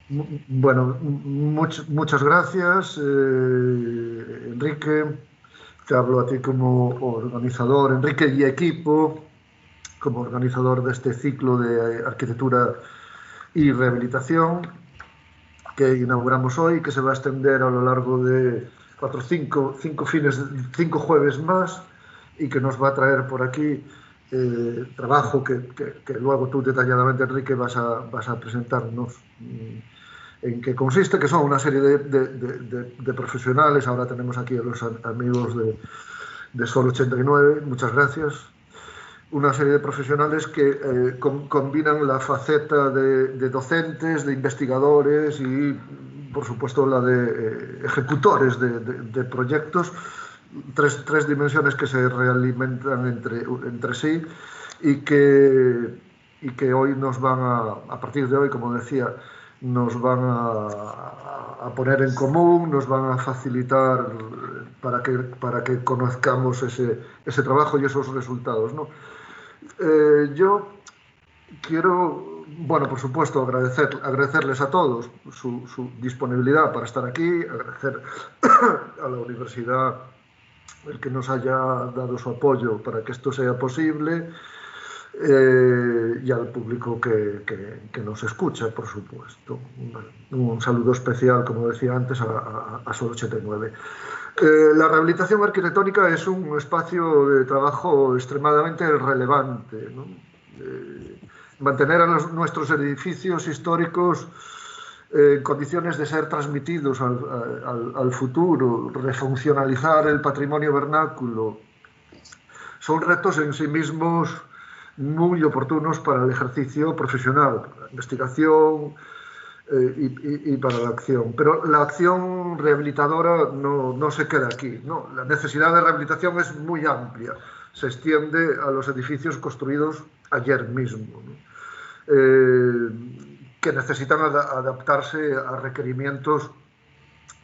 Bueno, muchas gracias, Enrique. Te hablo a ti como organizador, Enrique y equipo, como organizador de este ciclo de arquitectura y rehabilitación que inauguramos hoy, que se va a extender a lo largo de cinco fines, 5 jueves más y que nos va a traer por aquí trabajo que luego tú detalladamente, Enrique, vas a presentarnos. En qué consiste, que son una serie de profesionales. Ahora tenemos aquí a los amigos de Sol 89, muchas gracias. Una serie de profesionales que combinan la faceta de docentes, de investigadores y, por supuesto, la de ejecutores de proyectos, tres dimensiones que se realimentan entre sí y que hoy nos van a partir de hoy, como decía, nos van a poner en común, nos van a facilitar para que conozcamos ese trabajo y esos resultados, ¿no? Yo quiero, bueno, por supuesto, agradecerles a todos su disponibilidad para estar aquí, agradecer a la universidad el que nos haya dado su apoyo para que esto sea posible y al público que nos escucha, por supuesto. Un saludo especial, como decía antes, a Sol 89. La rehabilitación arquitectónica es un espacio de trabajo extremadamente relevante, ¿no? Mantener a nuestros edificios históricos en condiciones de ser transmitidos al futuro, refuncionalizar el patrimonio vernáculo, son retos en sí mismos muy oportunos para el ejercicio profesional, para la investigación y para la acción. Pero la acción rehabilitadora no se queda aquí, ¿no? La necesidad de rehabilitación es muy amplia, se extiende a los edificios construidos ayer mismo, ¿no? Que necesitan adaptarse a requerimientos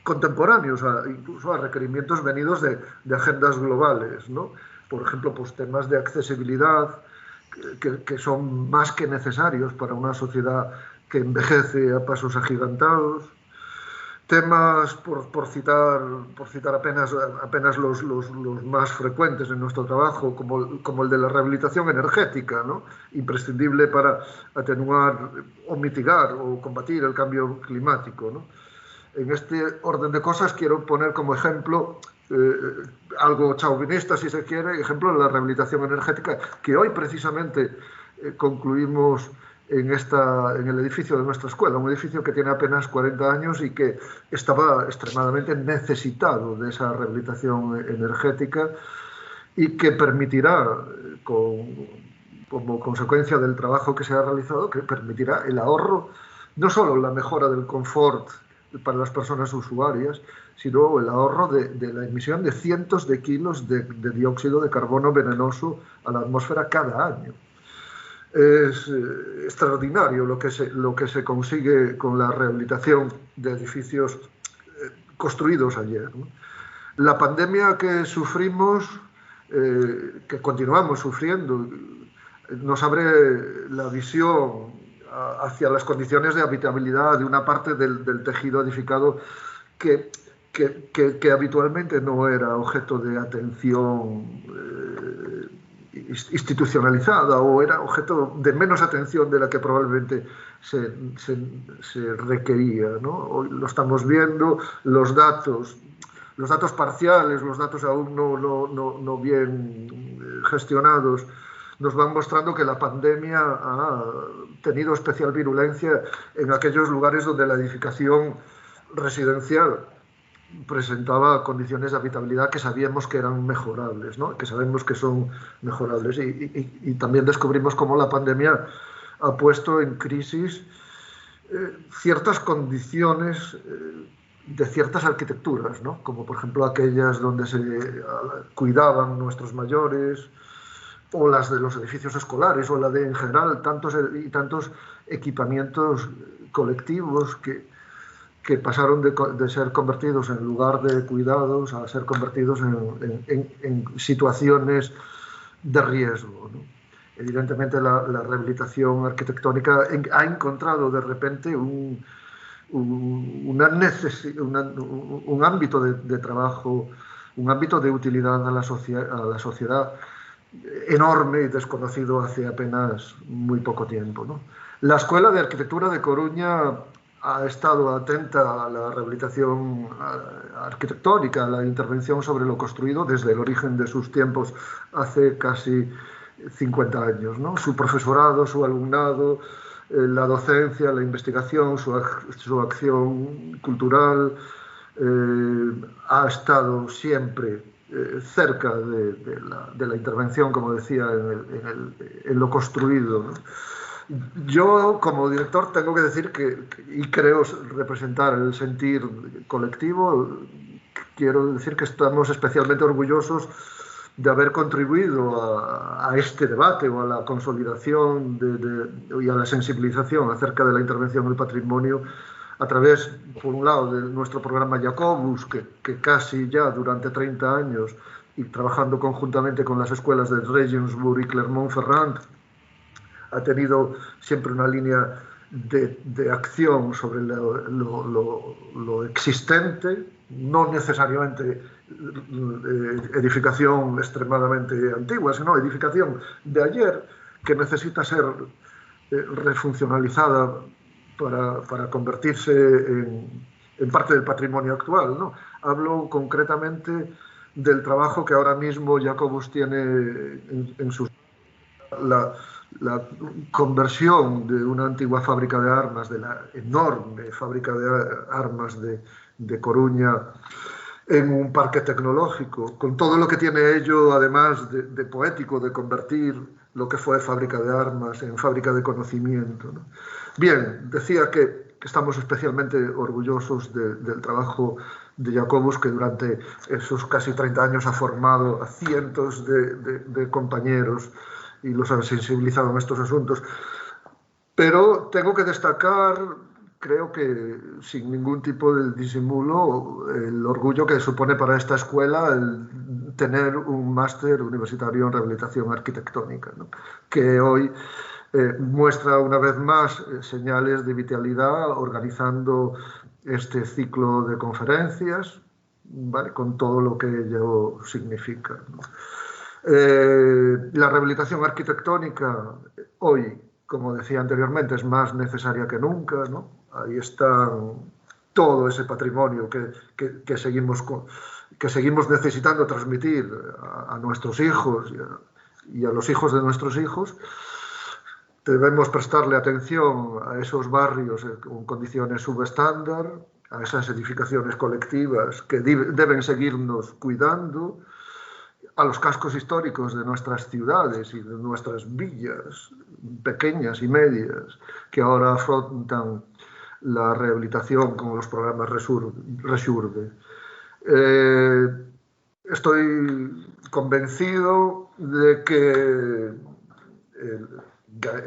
contemporáneos, incluso a requerimientos venidos de agendas globales, ¿no? Por ejemplo, pues temas de accesibilidad que son más que necesarios para una sociedad que envejece a pasos agigantados. Temas, por citar apenas los más frecuentes en nuestro trabajo, como el de la rehabilitación energética, ¿no? Imprescindible para atenuar o mitigar o combatir el cambio climático, ¿no? En este orden de cosas quiero poner como ejemplo, algo chauvinista si se quiere, ejemplo de la rehabilitación energética, que hoy precisamente concluimos en el edificio de nuestra escuela, un edificio que tiene apenas 40 años y que estaba extremadamente necesitado de esa rehabilitación energética y que permitirá, como consecuencia del trabajo que se ha realizado, que permitirá el ahorro, no solo la mejora del confort para las personas usuarias, sino el ahorro de la emisión de cientos de kilos de dióxido de carbono venenoso a la atmósfera cada año. Es extraordinario lo que se consigue con la rehabilitación de edificios construidos ayer, ¿no? La pandemia que sufrimos, que continuamos sufriendo, nos abre la visión hacia las condiciones de habitabilidad de una parte del tejido edificado que, que habitualmente no era objeto de atención institucionalizada o era objeto de menos atención de la que probablemente se requería, ¿no? Hoy lo estamos viendo, los datos parciales, los datos aún no bien gestionados, nos van mostrando que la pandemia ha tenido especial virulencia en aquellos lugares donde la edificación residencial presentaba condiciones de habitabilidad que sabíamos que eran mejorables, ¿no? Que sabemos que son mejorables. Y también descubrimos cómo la pandemia ha puesto en crisis ciertas condiciones de ciertas arquitecturas, ¿no? Como por ejemplo aquellas donde se cuidaban nuestros mayores, o las de los edificios escolares, o la de en general tantos equipamientos colectivos que pasaron de ser convertidos en lugar de cuidados a ser convertidos en situaciones de riesgo, ¿no? Evidentemente la rehabilitación arquitectónica ha encontrado de repente un ámbito de trabajo, un ámbito de utilidad a la sociedad enorme y desconocido hace apenas muy poco tiempo, ¿no? La Escuela de Arquitectura de Coruña ha estado atenta a la rehabilitación arquitectónica, a la intervención sobre lo construido desde el origen de sus tiempos, hace casi 50 años, ¿no? Su profesorado, su alumnado, la docencia, la investigación, su acción cultural ha estado siempre cerca de la intervención, como decía, en lo construido, ¿no? Yo, como director, tengo que decir y creo representar el sentir colectivo, quiero decir que estamos especialmente orgullosos de haber contribuido a este debate o a la consolidación y a la sensibilización acerca de la intervención en el patrimonio a través, por un lado, de nuestro programa Jacobus, que casi ya durante 30 años, y trabajando conjuntamente con las escuelas de Regensburg y Clermont-Ferrand, ha tenido siempre una línea de acción sobre lo existente, no necesariamente edificación extremadamente antigua, sino edificación de ayer que necesita ser refuncionalizada para convertirse en parte del patrimonio actual, ¿no? Hablo concretamente del trabajo que ahora mismo Jacobus tiene en sus... La conversión de una antigua fábrica de armas, de la enorme fábrica de armas de Coruña, en un parque tecnológico, con todo lo que tiene ello, además de poético, de convertir lo que fue fábrica de armas en fábrica de conocimiento, ¿no? Bien, decía que estamos especialmente orgullosos del trabajo de Jacobus, que durante esos casi 30 años ha formado a cientos de compañeros y los han sensibilizado en estos asuntos. Pero tengo que destacar, creo que sin ningún tipo de disimulo, el orgullo que supone para esta escuela el tener un máster universitario en rehabilitación arquitectónica, ¿no? Que hoy muestra una vez más señales de vitalidad organizando este ciclo de conferencias, ¿vale? Con todo lo que ello significa, ¿no? La rehabilitación arquitectónica hoy, como decía anteriormente, es más necesaria que nunca, ¿no? Ahí está todo ese patrimonio que seguimos necesitando transmitir a nuestros hijos y a los hijos de nuestros hijos. Debemos prestarle atención a esos barrios con condiciones subestándar, a esas edificaciones colectivas que deben seguirnos cuidando, a los cascos históricos de nuestras ciudades y de nuestras villas pequeñas y medias que ahora afrontan la rehabilitación con los programas Resurbe. Estoy convencido de que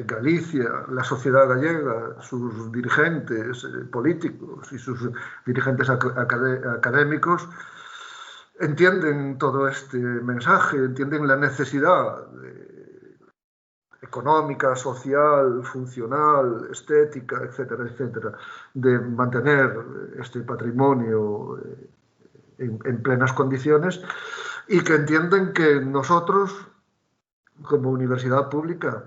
Galicia, la sociedad gallega, sus dirigentes políticos y sus dirigentes académicos entienden todo este mensaje, entienden la necesidad económica, social, funcional, estética, etcétera, etcétera, de mantener este patrimonio en plenas condiciones, y que entienden que nosotros, como universidad pública,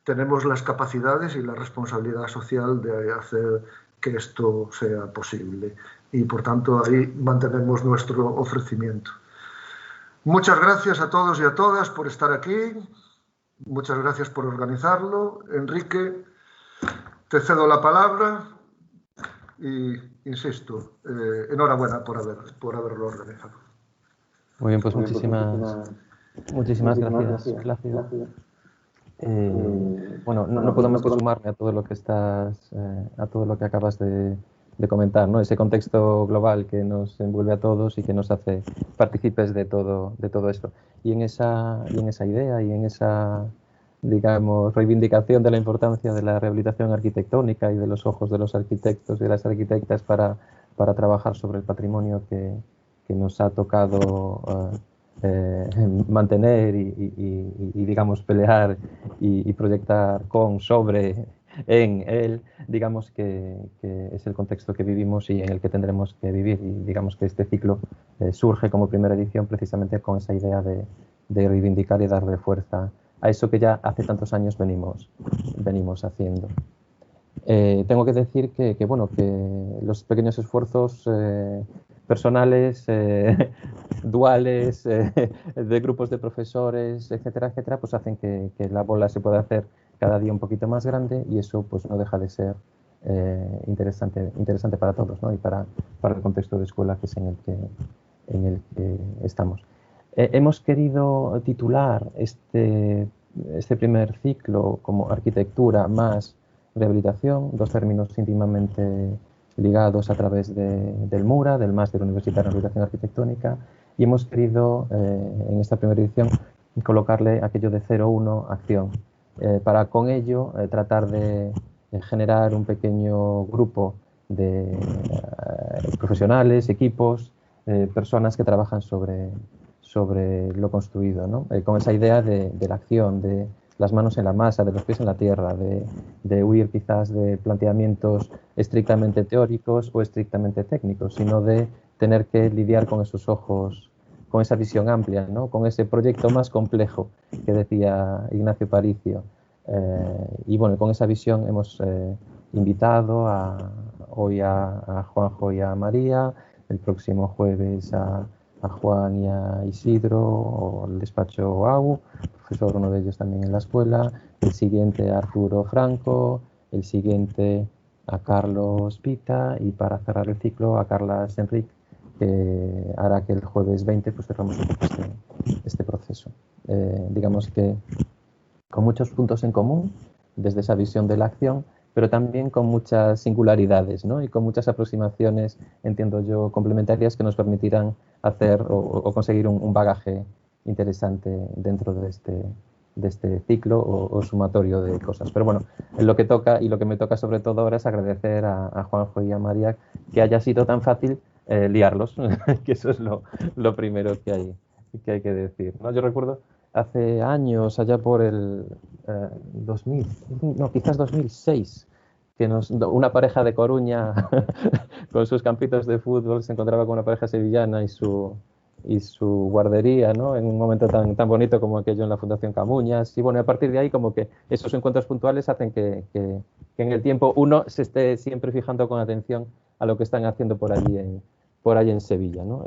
tenemos las capacidades y la responsabilidad social de hacer que esto sea posible. Y por tanto ahí mantenemos nuestro ofrecimiento. Muchas gracias a todos y a todas por estar aquí. Muchas gracias por organizarlo. Enrique, te cedo la palabra y, insisto, enhorabuena por haberlo organizado. Muy bien, pues muchísimas gracias, Plácido. Bueno, no puedo más que sumarme a todo lo que a todo lo que acabas de comentar, ¿no? Ese contexto global que nos envuelve a todos y que nos hace partícipes de todo esto. Y en esa idea y en esa, digamos, reivindicación de la importancia de la rehabilitación arquitectónica y de los ojos de los arquitectos y de las arquitectas para trabajar sobre el patrimonio que nos ha tocado mantener y digamos, pelear y proyectar sobre en él, digamos que es el contexto que vivimos y en el que tendremos que vivir. Y digamos que este ciclo surge como primera edición precisamente con esa idea de reivindicar y darle fuerza a eso que ya hace tantos años venimos haciendo. Tengo que decir bueno, que los pequeños esfuerzos personales, duales, de grupos de profesores, etcétera, etcétera, pues hacen que la bola se pueda hacer cada día un poquito más grande, y eso pues no deja de ser interesante para todos, ¿no? Y para el contexto de escuela que es en el que estamos. Hemos querido titular este primer ciclo como arquitectura más rehabilitación, dos términos íntimamente ligados a través del MURA, del Máster Universitario en Rehabilitación Arquitectónica, y hemos querido en esta primera edición colocarle aquello de 0-1 acción, para con ello tratar de generar un pequeño grupo de profesionales, equipos, personas que trabajan sobre lo construido, ¿no? Con esa idea de la acción, de las manos en la masa, de los pies en la tierra, de huir quizás de planteamientos estrictamente teóricos o estrictamente técnicos, sino de tener que lidiar con esos ojos, con esa visión amplia, ¿no? Con ese proyecto más complejo que decía Ignacio Paricio. Y bueno, con esa visión hemos invitado hoy a Juanjo y a María, el próximo jueves a Juan y a Isidro, o el despacho AU, profesor uno de ellos también en la escuela, el siguiente a Arturo Franco, el siguiente a Carlos Pita, y para cerrar el ciclo a Carlas Enrique, que hará que el jueves 20 pues cerramos este proceso. Digamos que con muchos puntos en común desde esa visión de la acción, pero también con muchas singularidades, ¿no? Y con muchas aproximaciones, entiendo yo, complementarias que nos permitirán hacer o conseguir un bagaje interesante dentro de este ciclo o sumatorio de cosas. Pero bueno, lo que toca y lo que me toca sobre todo ahora es agradecer a Juanjo y a María que haya sido tan fácil liarlos, que eso es lo primero que hay que decir, ¿no? Yo recuerdo hace años, allá por el 2000, no, quizás 2006, que una pareja de Coruña con sus campitos de fútbol se encontraba con una pareja sevillana y su guardería, ¿no? En un momento tan bonito como aquello en la Fundación Camuñas. Y bueno, a partir de ahí como que esos encuentros puntuales hacen que en el tiempo uno se esté siempre fijando con atención a lo que están haciendo por allí en Sevilla, ¿no?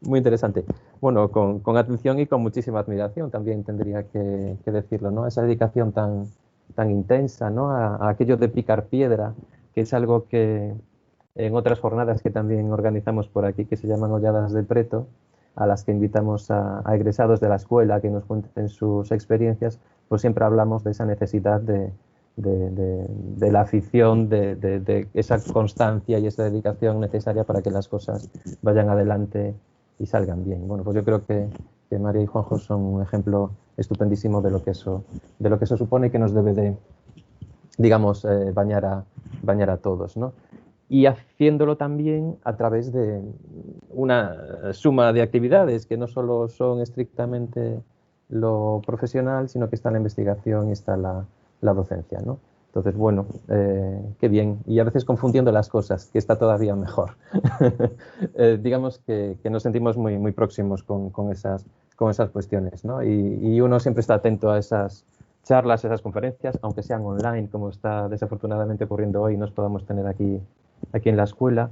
Muy interesante. Bueno, con atención y con muchísima admiración también tendría que decirlo, ¿no? Esa dedicación tan intensa, ¿no? A aquello de picar piedra, que es algo que en otras jornadas que también organizamos por aquí, que se llaman Holladas de Preto, a las que invitamos a egresados de la escuela que nos cuenten sus experiencias, pues siempre hablamos de esa necesidad de la afición, de esa constancia y esa dedicación necesaria para que las cosas vayan adelante y salgan bien. Bueno, pues yo creo que María y Juanjo son un ejemplo estupendísimo de lo que eso supone y que nos debe de, digamos, bañar a todos, ¿no? Y haciéndolo también a través de una suma de actividades que no solo son estrictamente lo profesional, sino que está la investigación y está la docencia, ¿no? Entonces, bueno, qué bien. Y a veces confundiendo las cosas, que está todavía mejor. Digamos que nos sentimos muy próximos con esas cuestiones, ¿no? Y uno siempre está atento a esas charlas, esas conferencias, aunque sean online, como está desafortunadamente ocurriendo hoy, nos podamos tener aquí en la escuela.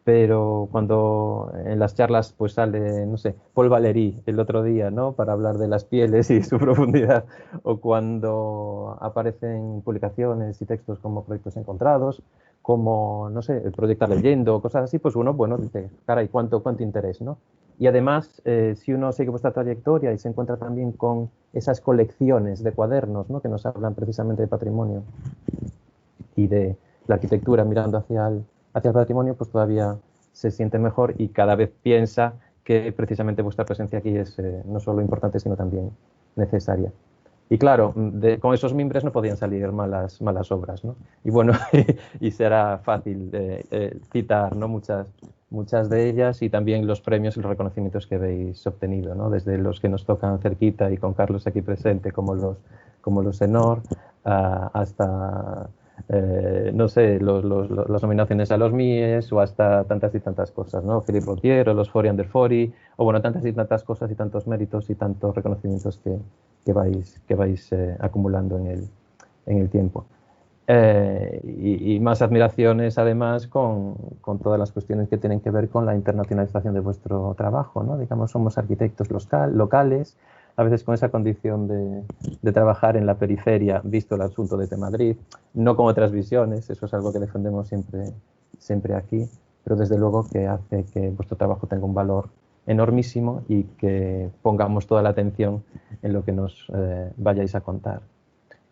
Pero cuando en las charlas pues sale, no sé, Paul Valéry el otro día, ¿no? Para hablar de las pieles y su profundidad, o cuando aparecen publicaciones y textos como Proyectos Encontrados, como, no sé, el Proyectar Leyendo, cosas así, pues uno, bueno, dice, caray, cuánto interés, ¿no? Y además, si uno sigue vuestra trayectoria y se encuentra también con esas colecciones de cuadernos, ¿no? Que nos hablan precisamente de patrimonio y de la arquitectura mirando hacia el patrimonio, pues todavía se siente mejor y cada vez piensa que precisamente vuestra presencia aquí es no solo importante, sino también necesaria. Y claro, con esos mimbres no podían salir malas obras, ¿no? Y bueno, y será fácil citar, ¿no? Muchas de ellas, y también los premios y los reconocimientos que habéis obtenido, ¿no? Desde los que nos tocan cerquita y con Carlos aquí presente, como los ENOR, hasta, no sé, las nominaciones a los Mies o hasta tantas y tantas cosas, ¿no? Philippe Rotier o los 40 Under 40, o bueno, tantas y tantas cosas y tantos méritos y tantos reconocimientos que vais acumulando en el tiempo. Y más admiraciones además con todas las cuestiones que tienen que ver con la internacionalización de vuestro trabajo, ¿no? Digamos, somos arquitectos locales, a veces con esa condición de trabajar en la periferia, visto el asunto desde Madrid, no con otras visiones, eso es algo que defendemos siempre aquí, pero desde luego que hace que vuestro trabajo tenga un valor enormísimo y que pongamos toda la atención en lo que nos vayáis a contar.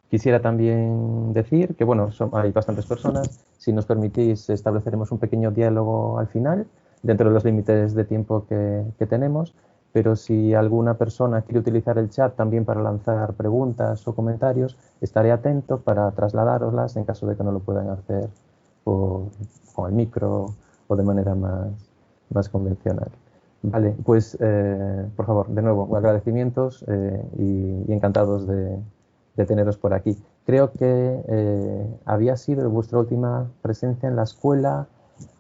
Quisiera también decir que, bueno, hay bastantes personas. Si nos permitís, estableceremos un pequeño diálogo al final, dentro de los límites de tiempo que tenemos. Pero si alguna persona quiere utilizar el chat también para lanzar preguntas o comentarios, estaré atento para trasladároslas en caso de que no lo puedan hacer con el micro o de manera más convencional. Vale, pues, por favor, de nuevo, agradecimientos y encantados de teneros por aquí. Creo que había sido vuestra última presencia en la escuela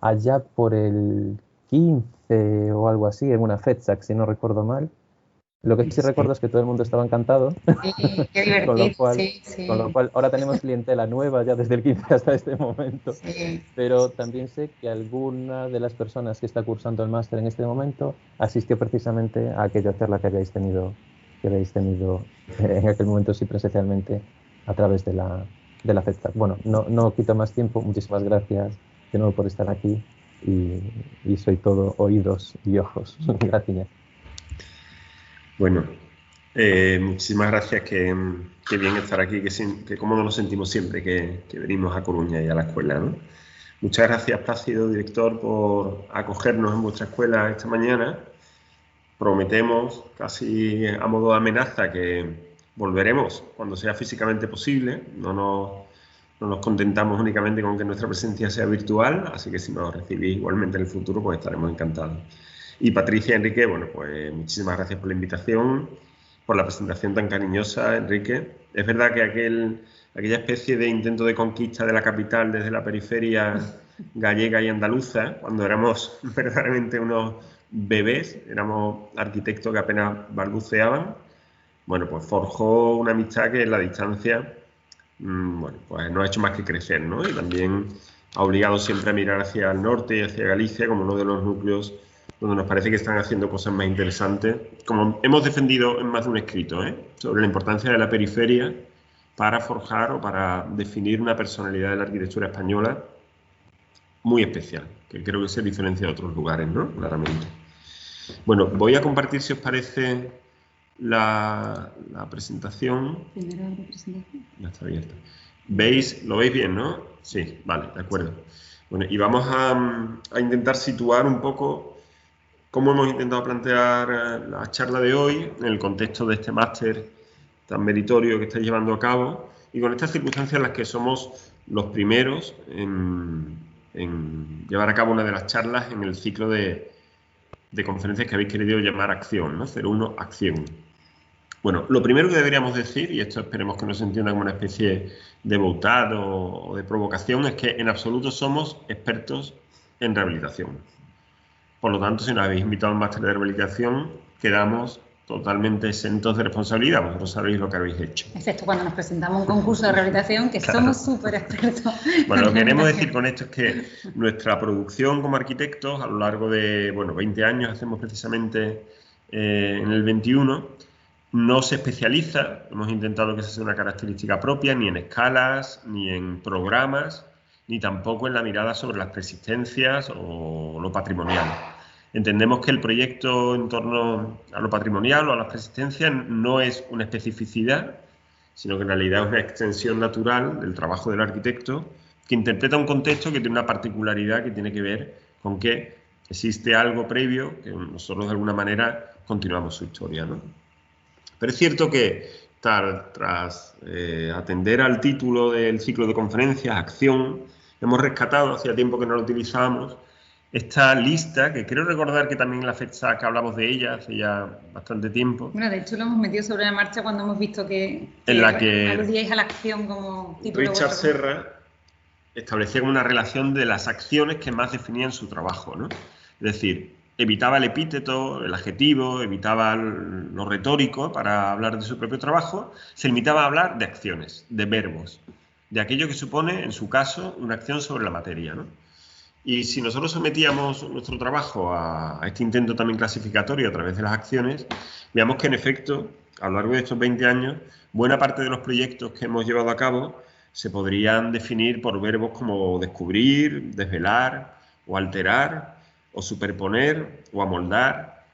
allá por el 15 o algo así, en una FEDSAC, si no recuerdo mal. Lo que sí recuerdo es que todo el mundo estaba encantado. Sí, qué divertido. Con lo cual ahora tenemos clientela nueva ya desde el 15 hasta este momento. Sí. Pero también sé que alguna de las personas que está cursando el máster en este momento asistió precisamente a aquella charla que habéis tenido en aquel momento sí presencialmente a través de la FEDSAC. Bueno, no quito más tiempo. Muchísimas gracias de nuevo por estar aquí y soy todo oídos y ojos. Gracias. Bueno, muchísimas gracias, que bien estar aquí, que cómodo nos sentimos siempre que venimos a Coruña y a la escuela, ¿no? Muchas gracias, Plácido, director, por acogernos en vuestra escuela esta mañana. Prometemos, casi a modo de amenaza, que volveremos cuando sea físicamente posible. No nos contentamos únicamente con que nuestra presencia sea virtual, así que si nos recibís igualmente en el futuro, pues estaremos encantados. Y Patricia, Enrique, bueno, pues muchísimas gracias por la invitación, por la presentación tan cariñosa, Enrique. Es verdad que aquella especie de intento de conquista de la capital desde la periferia gallega y andaluza, cuando éramos verdaderamente unos bebés, éramos arquitectos que apenas balbuceaban, bueno, pues forjó una amistad que en la distancia, bueno, pues no ha hecho más que crecer, ¿no? Y también ha obligado siempre a mirar hacia el norte y hacia Galicia como uno de los núcleos donde nos parece que están haciendo cosas más interesantes, como hemos defendido en más de un escrito, sobre la importancia de la periferia para forjar o para definir una personalidad de la arquitectura española muy especial, que creo que se diferencia de otros lugares, ¿no? Claramente. Bueno, voy a compartir, si os parece, la presentación. Primero la presentación. Ya está abierta. ¿Veis? ¿Lo veis bien, no? Sí, vale, de acuerdo. Bueno, y vamos a intentar situar un poco cómo hemos intentado plantear la charla de hoy en el contexto de este máster tan meritorio que estáis llevando a cabo y con estas circunstancias en las que somos los primeros en llevar a cabo una de las charlas en el ciclo de conferencias que habéis querido llamar Acción, ¿no? 01 Acción. Bueno, lo primero que deberíamos decir, y esto esperemos que no se entienda como una especie de boutade o de provocación, es que en absoluto somos expertos en rehabilitación. Por lo tanto, si nos habéis invitado al máster de rehabilitación, quedamos totalmente exentos de responsabilidad. Vosotros sabéis lo que habéis hecho. Excepto cuando nos presentamos a un concurso de rehabilitación, que claro, somos súper expertos. Bueno, lo que queremos decir con esto es que nuestra producción como arquitectos, a lo largo de, bueno, 20 años, hacemos precisamente en el 21, no se especializa, hemos intentado que esa sea una característica propia, ni en escalas, ni en programas, ni tampoco en la mirada sobre las persistencias o lo patrimonial. Entendemos que el proyecto en torno a lo patrimonial o a las persistencias no es una especificidad, sino que en realidad es una extensión natural del trabajo del arquitecto que interpreta un contexto que tiene una particularidad que tiene que ver con que existe algo previo que nosotros de alguna manera continuamos su historia, ¿no? Pero es cierto que tras atender al título del ciclo de conferencias, Acción, hemos rescatado, hacía tiempo que no lo utilizábamos, esta lista, que creo recordar que también en la fecha que hablamos de ella hace ya bastante tiempo. Bueno, de hecho lo hemos metido sobre la marcha cuando hemos visto que en la que aludíais a la acción como título. Richard Serra establecía una relación de las acciones que más definían su trabajo, ¿no? Es decir, evitaba el epíteto, el adjetivo, evitaba lo retórico para hablar de su propio trabajo, se limitaba a hablar de acciones, de verbos, de aquello que supone, en su caso, una acción sobre la materia, ¿no? Y si nosotros sometíamos nuestro trabajo a este intento también clasificatorio a través de las acciones, veamos que en efecto, a lo largo de estos 20 años, buena parte de los proyectos que hemos llevado a cabo se podrían definir por verbos como descubrir, desvelar, o alterar, o superponer, o amoldar,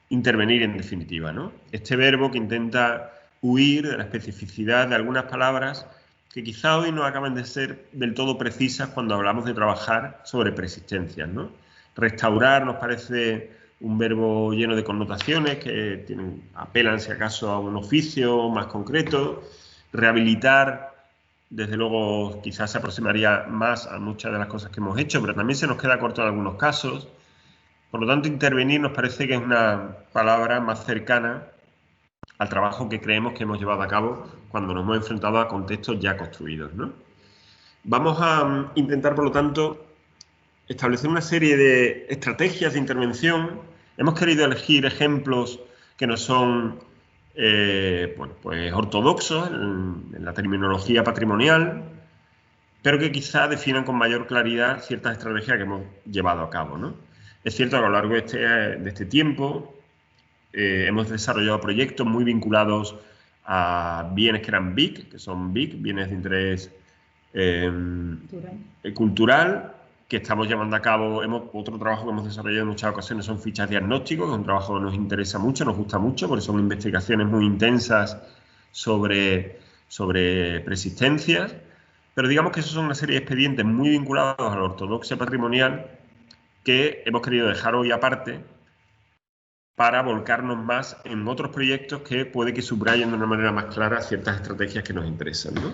intervenir en definitiva, ¿no? Este verbo que intenta huir de la especificidad de algunas palabras que quizá hoy no acaban de ser del todo precisas cuando hablamos de trabajar sobre persistencias, ¿no? Restaurar nos parece un verbo lleno de connotaciones que apelan, si acaso, a un oficio más concreto. Rehabilitar, desde luego, quizás se aproximaría más a muchas de las cosas que hemos hecho, pero también se nos queda corto en algunos casos. Por lo tanto, intervenir nos parece que es una palabra más cercana al trabajo que creemos que hemos llevado a cabo cuando nos hemos enfrentado a contextos ya construidos, ¿no? Vamos a intentar, por lo tanto, establecer una serie de estrategias de intervención. Hemos querido elegir ejemplos que no son bueno, pues ortodoxos en la terminología patrimonial, pero que quizá definan con mayor claridad ciertas estrategias que hemos llevado a cabo, ¿no? Es cierto que a lo largo de este tiempo hemos desarrollado proyectos muy vinculados a bienes que eran BIC, que son BIC, bienes de interés cultural, que estamos llevando a cabo. Otro trabajo que hemos desarrollado en muchas ocasiones son fichas diagnósticos, que es un trabajo que nos interesa mucho, nos gusta mucho, porque son investigaciones muy intensas sobre persistencias. Pero digamos que esos son una serie de expedientes muy vinculados a la ortodoxia patrimonial que hemos querido dejar hoy aparte para volcarnos más en otros proyectos que puede que subrayen de una manera más clara ciertas estrategias que nos interesan, ¿no?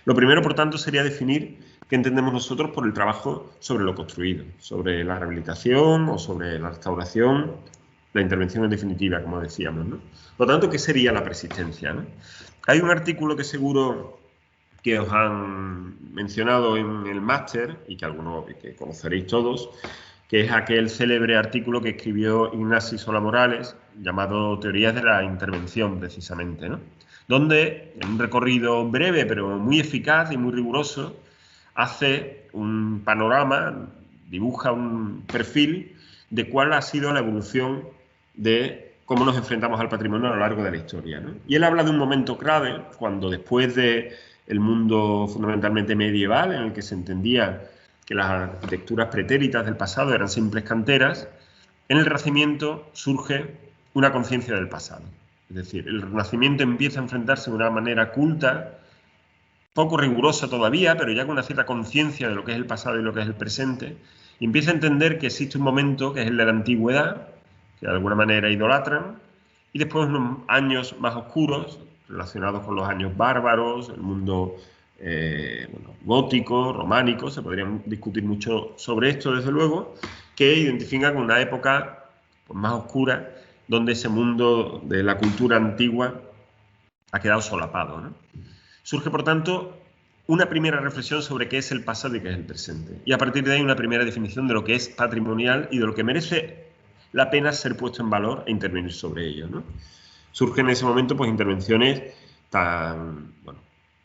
Lo primero, por tanto, sería definir qué entendemos nosotros por el trabajo sobre lo construido, sobre la rehabilitación o sobre la restauración, la intervención en definitiva, como decíamos, ¿no? Por lo tanto, ¿qué sería la persistencia, ¿no? Hay un artículo que seguro que os han mencionado en el máster y que algunos que conoceréis todos, que es aquel célebre artículo que escribió Ignasi Sola Morales, llamado Teorías de la Intervención, precisamente, ¿no? Donde, en un recorrido breve, pero muy eficaz y muy riguroso, hace un panorama, dibuja un perfil de cuál ha sido la evolución de cómo nos enfrentamos al patrimonio a lo largo de la historia, ¿no? Y él habla de un momento clave, cuando después del mundo fundamentalmente medieval, en el que se entendía que las arquitecturas pretéritas del pasado eran simples canteras, en el Renacimiento surge una conciencia del pasado. Es decir, el Renacimiento empieza a enfrentarse de una manera culta, poco rigurosa todavía, pero ya con una cierta conciencia de lo que es el pasado y lo que es el presente, y empieza a entender que existe un momento que es el de la antigüedad, que de alguna manera idolatran, y después unos años más oscuros, relacionados con los años bárbaros, el mundo bueno, gótico, románico, se podrían discutir mucho sobre esto, desde luego, que identifican con una época pues, más oscura, donde ese mundo de la cultura antigua ha quedado solapado, ¿no? Surge, por tanto, una primera reflexión sobre qué es el pasado y qué es el presente. Y a partir de ahí una primera definición de lo que es patrimonial y de lo que merece la pena ser puesto en valor e intervenir sobre ello, ¿no? Surgen en ese momento pues intervenciones tan, bueno,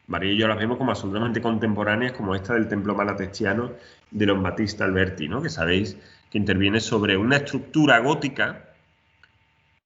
María y yo las vemos como absolutamente contemporáneas, como esta del templo malatestiano de los Battista Alberti, ¿no? Que sabéis que interviene sobre una estructura gótica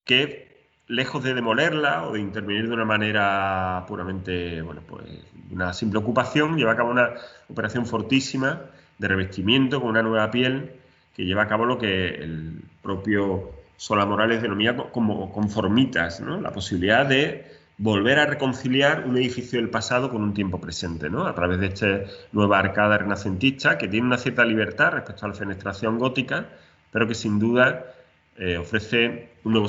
que, lejos de demolerla o de intervenir de una manera puramente, bueno, pues una simple ocupación, lleva a cabo una operación fortísima de revestimiento con una nueva piel que lleva a cabo lo que el propio Sola Morales denomina como conformitas, ¿no? La posibilidad de volver a reconciliar un edificio del pasado con un tiempo presente, ¿no? A través de esta nueva arcada renacentista que tiene una cierta libertad respecto a la fenestración gótica, pero que sin duda ofrece un nuevo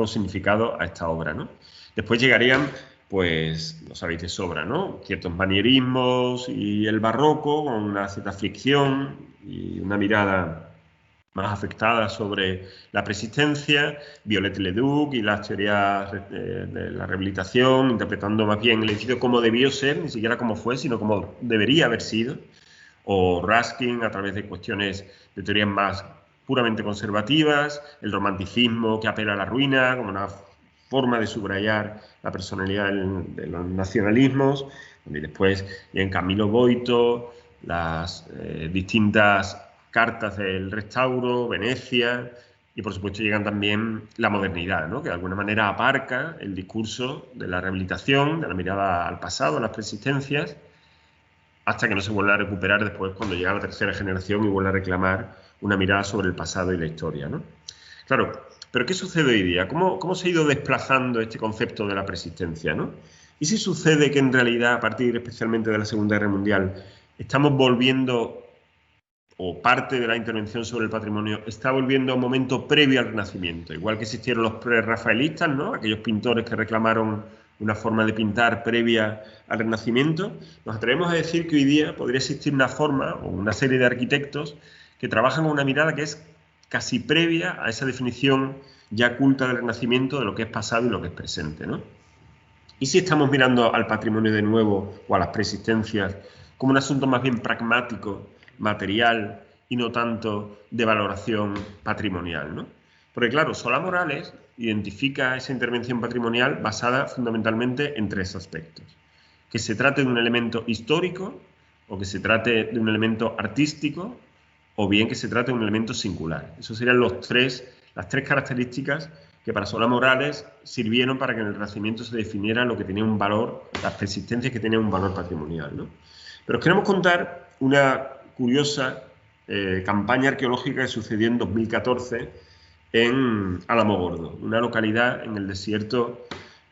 significado a esta obra, ¿no? Después llegarían, pues, lo sabéis de sobra, ¿no? Ciertos manierismos y el barroco con una cierta fricción y una mirada más afectadas sobre la persistencia, Violette Leduc y las teorías de la rehabilitación, interpretando más bien el edificio como debió ser, ni siquiera como fue, sino como debería haber sido, o Ruskin a través de cuestiones de teorías más puramente conservativas, el romanticismo que apela a la ruina como una forma de subrayar la personalidad de los nacionalismos, y después en Camilo Boito, las distintas cartas del Restauro, Venecia, y por supuesto llegan también la modernidad, ¿no? Que de alguna manera aparca el discurso de la rehabilitación, de la mirada al pasado, a las persistencias, hasta que no se vuelve a recuperar después cuando llega la tercera generación y vuelve a reclamar una mirada sobre el pasado y la historia, ¿no? Claro, pero ¿qué sucede hoy día? ¿Cómo se ha ido desplazando este concepto de la persistencia, ¿no? ¿Y si sucede que en realidad, a partir especialmente de la Segunda Guerra Mundial, estamos volviendo, o parte de la intervención sobre el patrimonio está volviendo a un momento previo al Renacimiento? Igual que existieron los prerrafaelitas, ¿no? Aquellos pintores que reclamaron una forma de pintar previa al Renacimiento, nos atrevemos a decir que hoy día podría existir una forma o una serie de arquitectos que trabajan con una mirada que es casi previa a esa definición ya culta del Renacimiento de lo que es pasado y lo que es presente, ¿no? ¿Y si estamos mirando al patrimonio de nuevo o a las persistencias como un asunto más bien pragmático, material y no tanto de valoración patrimonial, ¿no? Porque claro, Solá Morales identifica esa intervención patrimonial basada fundamentalmente en tres aspectos: que se trate de un elemento histórico, o que se trate de un elemento artístico, o bien que se trate de un elemento singular. Esos serían las tres características que para Solá Morales sirvieron para que en el Renacimiento se definiera lo que tenía un valor, las persistencias que tenían un valor patrimonial, ¿no? Pero os queremos contar una curiosa campaña arqueológica que sucedió en 2014 en Alamogordo, una localidad en el desierto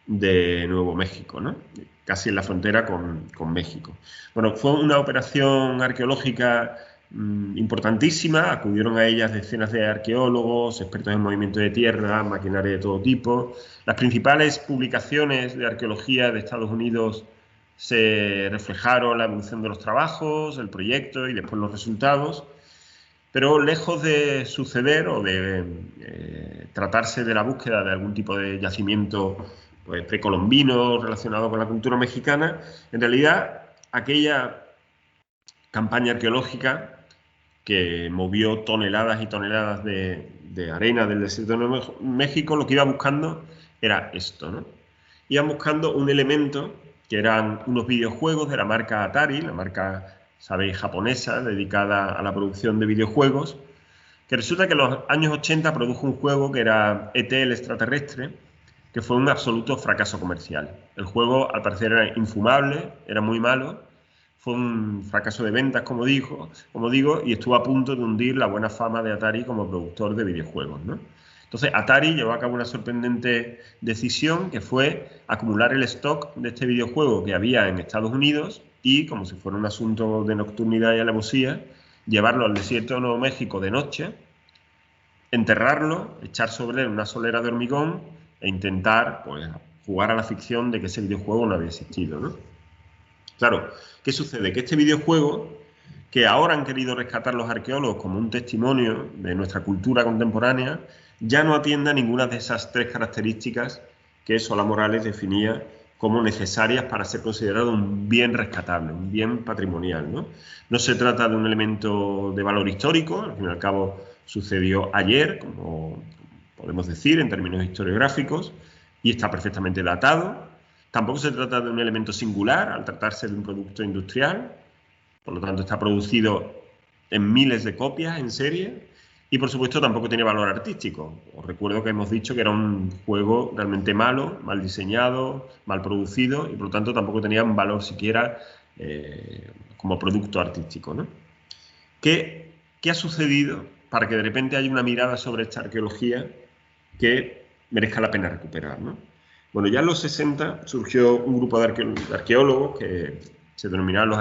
de Nuevo México, ¿no? Casi en la frontera con México. Bueno, fue una operación arqueológica importantísima. Acudieron a ellas decenas de arqueólogos, expertos en movimiento de tierra, maquinaria de todo tipo. Las principales publicaciones de arqueología de Estados Unidos se reflejaron la evolución de los trabajos, el proyecto y después los resultados, pero lejos de suceder o de tratarse de la búsqueda de algún tipo de yacimiento pues, precolombino relacionado con la cultura mexicana, en realidad aquella campaña arqueológica que movió toneladas y toneladas de arena del desierto de Nuevo México, lo que iba buscando era esto, ¿no? Iban buscando un elemento que eran unos videojuegos de la marca Atari, la marca, sabéis, japonesa, dedicada a la producción de videojuegos, que resulta que en los años 80 produjo un juego que era E.T. el extraterrestre, que fue un absoluto fracaso comercial. El juego, al parecer, era infumable, era muy malo, fue un fracaso de ventas, como digo, y estuvo a punto de hundir la buena fama de Atari como productor de videojuegos, ¿no? Entonces, Atari llevó a cabo una sorprendente decisión, que fue acumular el stock de este videojuego que había en Estados Unidos y, como si fuera un asunto de nocturnidad y alevosía, llevarlo al desierto de Nuevo México de noche, enterrarlo, echar sobre él una solera de hormigón e intentar pues, jugar a la ficción de que ese videojuego no había existido, ¿no? Claro, ¿qué sucede? Que este videojuego, que ahora han querido rescatar los arqueólogos como un testimonio de nuestra cultura contemporánea, ya no atiende a ninguna de esas tres características que Solá Morales definía como necesarias para ser considerado un bien rescatable, un bien patrimonial, ¿no? No se trata de un elemento de valor histórico, al fin y al cabo sucedió ayer, como podemos decir en términos historiográficos, y está perfectamente datado. Tampoco se trata de un elemento singular, al tratarse de un producto industrial, por lo tanto está producido en miles de copias en serie, y por supuesto tampoco tiene valor artístico. Os recuerdo que hemos dicho que era un juego realmente malo, mal diseñado, mal producido, y por lo tanto tampoco tenía un valor siquiera como producto artístico, ¿no? ¿Qué ha sucedido para que de repente haya una mirada sobre esta arqueología que merezca la pena recuperar, ¿no? Bueno, ya en los 60 surgió un grupo de arqueólogos que se denominaban los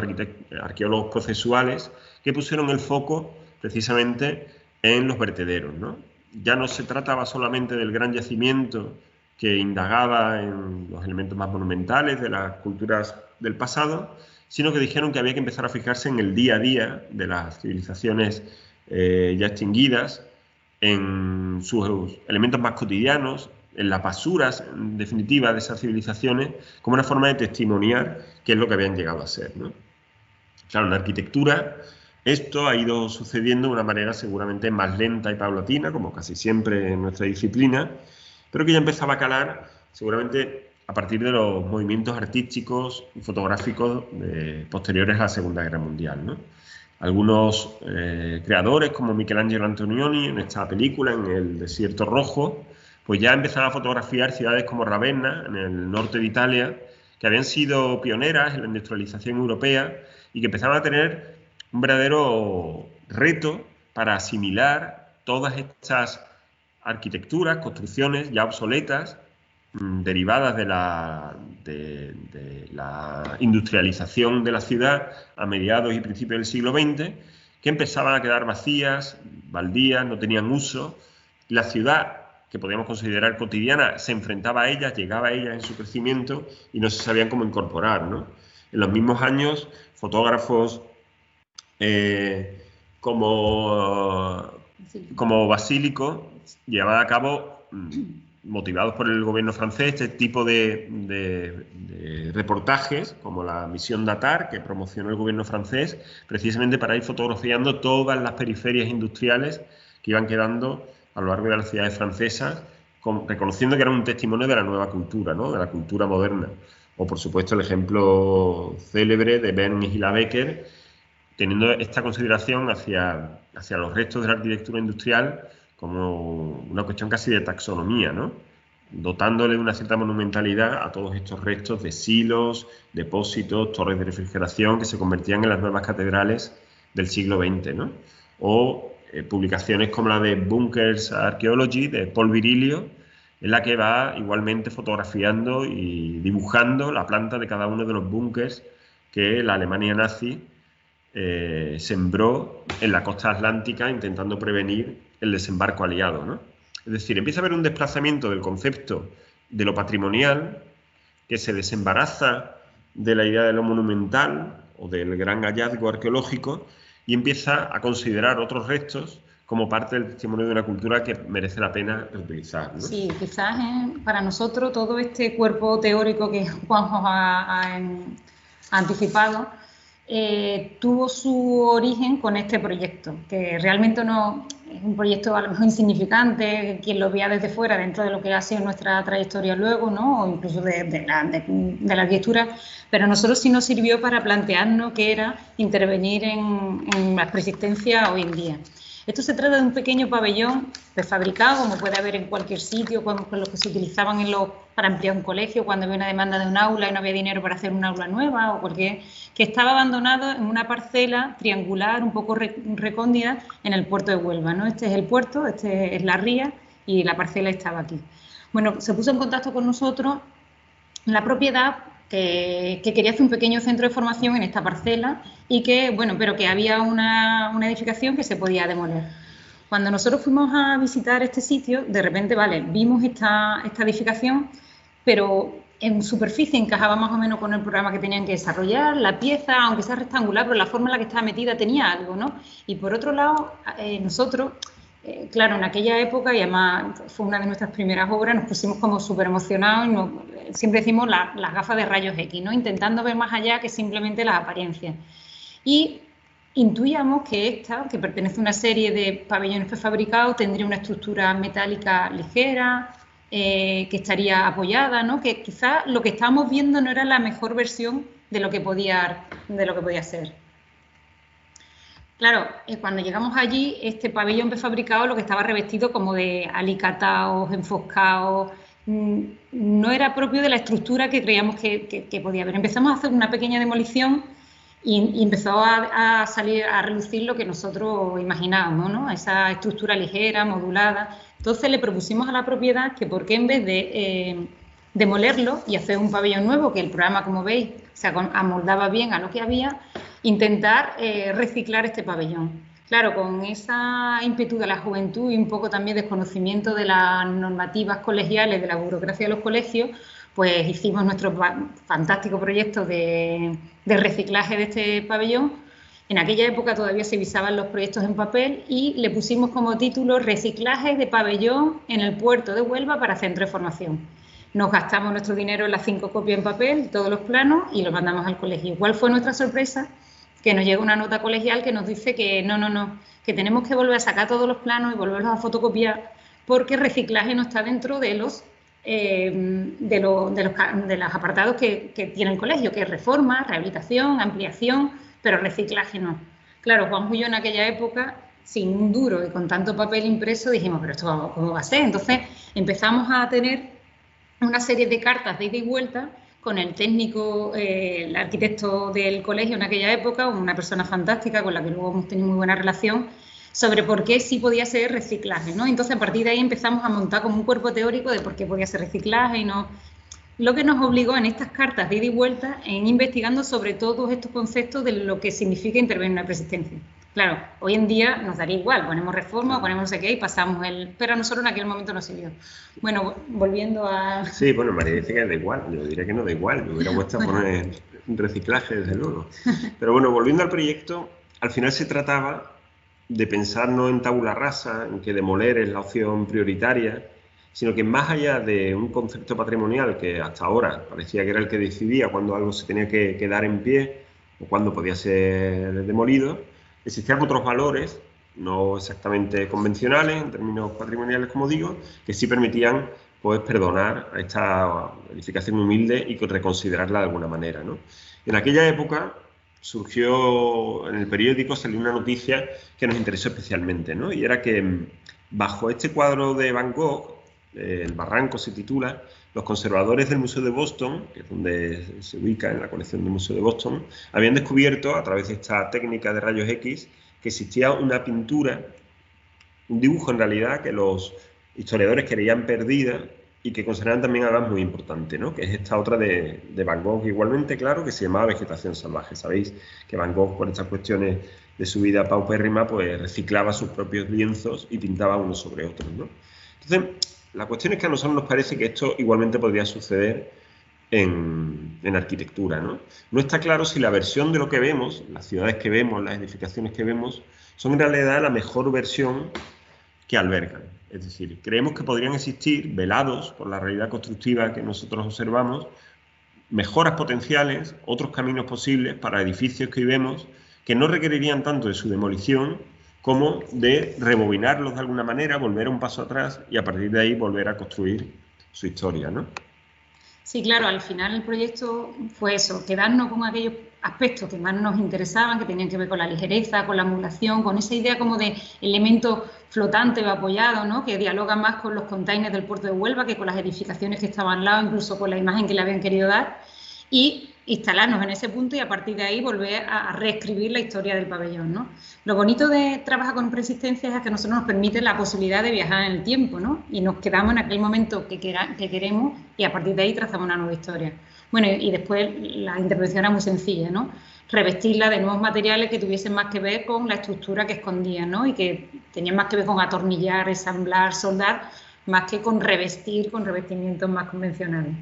arqueólogos procesuales, que pusieron el foco precisamente en los vertederos, ¿no? Ya no se trataba solamente del gran yacimiento que indagaba en los elementos más monumentales de las culturas del pasado, sino que dijeron que había que empezar a fijarse en el día a día de las civilizaciones ya extinguidas, en sus elementos más cotidianos, en las basuras, en definitiva, de esas civilizaciones, como una forma de testimoniar qué es lo que habían llegado a ser, ¿no? Claro, en la arquitectura esto ha ido sucediendo de una manera seguramente más lenta y paulatina, como casi siempre en nuestra disciplina, pero que ya empezaba a calar seguramente a partir de los movimientos artísticos y fotográficos posteriores a la Segunda Guerra Mundial, ¿no? Algunos creadores, como Michelangelo Antonioni, en esta película, en El Desierto Rojo, pues ya empezaban a fotografiar ciudades como Ravenna, en el norte de Italia, que habían sido pioneras en la industrialización europea y que empezaban a tener un verdadero reto para asimilar todas estas arquitecturas, construcciones ya obsoletas, derivadas de la industrialización de la ciudad a mediados y principios del siglo XX, que empezaban a quedar vacías, baldías, no tenían uso. La ciudad, que podíamos considerar cotidiana, se enfrentaba a ellas, llegaba a ellas en su crecimiento y no se sabían cómo incorporar, ¿no? En los mismos años, fotógrafos como Basílico llevaban a cabo, motivados por el gobierno francés, este tipo de reportajes, como la misión Datar, que promocionó el gobierno francés, precisamente para ir fotografiando todas las periferias industriales que iban quedando a lo largo de las ciudades francesas, reconociendo que era un testimonio de la nueva cultura, ¿no? De la cultura moderna. O, por supuesto, el ejemplo célebre de Bernd y Hilla Becker, teniendo esta consideración hacia los restos de la arquitectura industrial como una cuestión casi de taxonomía, ¿no? Dotándole de una cierta monumentalidad a todos estos restos de silos, depósitos, torres de refrigeración que se convertían en las nuevas catedrales del siglo XX, ¿no? O publicaciones como la de Bunkers Archaeology de Paul Virilio, en la que va igualmente fotografiando y dibujando la planta de cada uno de los búnkers que la Alemania nazi sembró en la costa atlántica intentando prevenir el desembarco aliado, ¿no? Es decir, empieza a haber un desplazamiento del concepto de lo patrimonial que se desembaraza de la idea de lo monumental o del gran hallazgo arqueológico y empieza a considerar otros restos como parte del testimonio de una cultura que merece la pena reutilizar, ¿no? Sí, quizás para nosotros todo este cuerpo teórico que Juanjo ha anticipado tuvo su origen con este proyecto, que realmente no es un proyecto a lo mejor insignificante, quien lo vea desde fuera dentro de lo que ha sido nuestra trayectoria luego, ¿no? O incluso de la arquitectura, pero a nosotros sí nos sirvió para plantearnos qué era intervenir en la persistencia hoy en día. Esto se trata de un pequeño pabellón prefabricado, como puede haber en cualquier sitio, con los que se utilizaban para ampliar un colegio, cuando había una demanda de un aula y no había dinero para hacer un aula nueva, o cualquier, que estaba abandonado en una parcela triangular, un poco recóndita, en el puerto de Huelva, ¿no? Este es el puerto, este es la ría, y la parcela estaba aquí. Bueno, se puso en contacto con nosotros la propiedad que quería hacer un pequeño centro de formación en esta parcela y que, bueno, pero que había una edificación que se podía demoler. Cuando nosotros fuimos a visitar este sitio, de repente, vale, vimos esta edificación, pero en superficie encajaba más o menos con el programa que tenían que desarrollar, la pieza, aunque sea rectangular, pero la forma en la que estaba metida tenía algo, ¿no? Y por otro lado, nosotros, claro, en aquella época, y además fue una de nuestras primeras obras, nos pusimos como súper emocionados, siempre decimos las gafas de rayos X, ¿no? Intentando ver más allá que simplemente las apariencias. Y intuíamos que esta, que pertenece a una serie de pabellones prefabricados, tendría una estructura metálica ligera, que estaría apoyada, ¿no? Que quizás lo que estábamos viendo no era la mejor versión de lo que podía ser. Claro, cuando llegamos allí, este pabellón prefabricado lo que estaba revestido como de alicatados, enfoscados, no era propio de la estructura que creíamos que podía haber. Empezamos a hacer una pequeña demolición y empezó a salir a relucir lo que nosotros imaginábamos, ¿no? Esa estructura ligera, modulada. Entonces le propusimos a la propiedad que por qué en vez de demolerlo y hacer un pabellón nuevo, que el programa, como veis, se amoldaba bien a lo que había, intentar reciclar este pabellón. Claro, con esa ímpetu de la juventud y un poco también desconocimiento de las normativas colegiales, de la burocracia de los colegios, pues hicimos nuestro fantástico proyecto de reciclaje de este pabellón En aquella época todavía se visaban los proyectos en papel y le pusimos como título Reciclaje de pabellón en el puerto de Huelva para centro de formación. Nos gastamos nuestro dinero en las 5 copias en papel, todos los planos, y los mandamos al colegio. ¿Cuál fue nuestra sorpresa? Que nos llega una nota colegial que nos dice que no, que tenemos que volver a sacar todos los planos y volverlos a fotocopiar porque reciclaje no está dentro de los apartados que tiene el colegio, que es reforma, rehabilitación, ampliación, pero reciclaje no. Claro, Juanjo y yo en aquella época, sin un duro y con tanto papel impreso, dijimos, pero esto ¿cómo va a ser? Entonces empezamos a tener una serie de cartas de ida y vuelta con el técnico, el arquitecto del colegio en aquella época, una persona fantástica con la que luego hemos tenido muy buena relación, sobre por qué sí podía ser reciclaje, ¿no? Entonces, a partir de ahí empezamos a montar como un cuerpo teórico de por qué podía ser reciclaje y no. Lo que nos obligó en estas cartas de ida y vuelta en investigando sobre todos estos conceptos de lo que significa intervenir en una preexistencia. Claro, hoy en día nos daría igual, ponemos reforma, ponemos no sé qué y pasamos el... Pero a nosotros en aquel momento no sirvió. Bueno, volviendo a... Sí, bueno, María dice que da igual, yo diría que no da igual, me hubiera puesto a poner reciclaje, desde luego. Pero bueno, volviendo al proyecto, al final se trataba de pensar no en tabula rasa, en que demoler es la opción prioritaria, sino que más allá de un concepto patrimonial que hasta ahora parecía que era el que decidía cuando algo se tenía que quedar en pie o cuando podía ser demolido, existían otros valores, no exactamente convencionales en términos patrimoniales, como digo, que sí permitían pues perdonar a esta edificación humilde y reconsiderarla de alguna manera, ¿no? En aquella época surgió en el periódico, salió una noticia que nos interesó especialmente, ¿no? Y era que bajo este cuadro de Van Gogh, El Barranco se titula, los conservadores del Museo de Boston, que es donde se ubica en la colección del Museo de Boston, habían descubierto a través de esta técnica de rayos X que existía una pintura, un dibujo en realidad, que los historiadores creían perdida y que consideraban también además muy importante, ¿no? Que es esta otra de Van Gogh igualmente, claro, que se llamaba Vegetación salvaje. Sabéis que Van Gogh, por estas cuestiones de su vida paupérrima, pues reciclaba sus propios lienzos y pintaba unos sobre otros, ¿no? Entonces, la cuestión es que a nosotros nos parece que esto igualmente podría suceder en arquitectura, ¿no? No está claro si la versión de lo que vemos, las ciudades que vemos, las edificaciones que vemos, son en realidad la mejor versión que albergan. Es decir, creemos que podrían existir, velados por la realidad constructiva que nosotros observamos, mejoras potenciales, otros caminos posibles para edificios que vemos que no requerirían tanto de su demolición como de rebobinarlos de alguna manera, volver un paso atrás y a partir de ahí volver a construir su historia, ¿no? Sí, claro, al final el proyecto fue eso, quedarnos con aquellos aspectos que más nos interesaban, que tenían que ver con la ligereza, con la modulación, con esa idea como de elemento flotante o apoyado, ¿no? Que dialoga más con los containers del puerto de Huelva que con las edificaciones que estaban al lado, incluso con la imagen que le habían querido dar, y instalarnos en ese punto y a partir de ahí volver a reescribir la historia del pabellón, ¿no? Lo bonito de trabajar con preexistencia es que a nosotros nos permite la posibilidad de viajar en el tiempo, ¿no? Y nos quedamos en aquel momento que queremos y a partir de ahí trazamos una nueva historia. Bueno, y después la intervención era muy sencilla, ¿no? Revestirla de nuevos materiales que tuviesen más que ver con la estructura que escondían, ¿no? Y que tenían más que ver con atornillar, ensamblar, soldar, más que con revestir, con revestimientos más convencionales.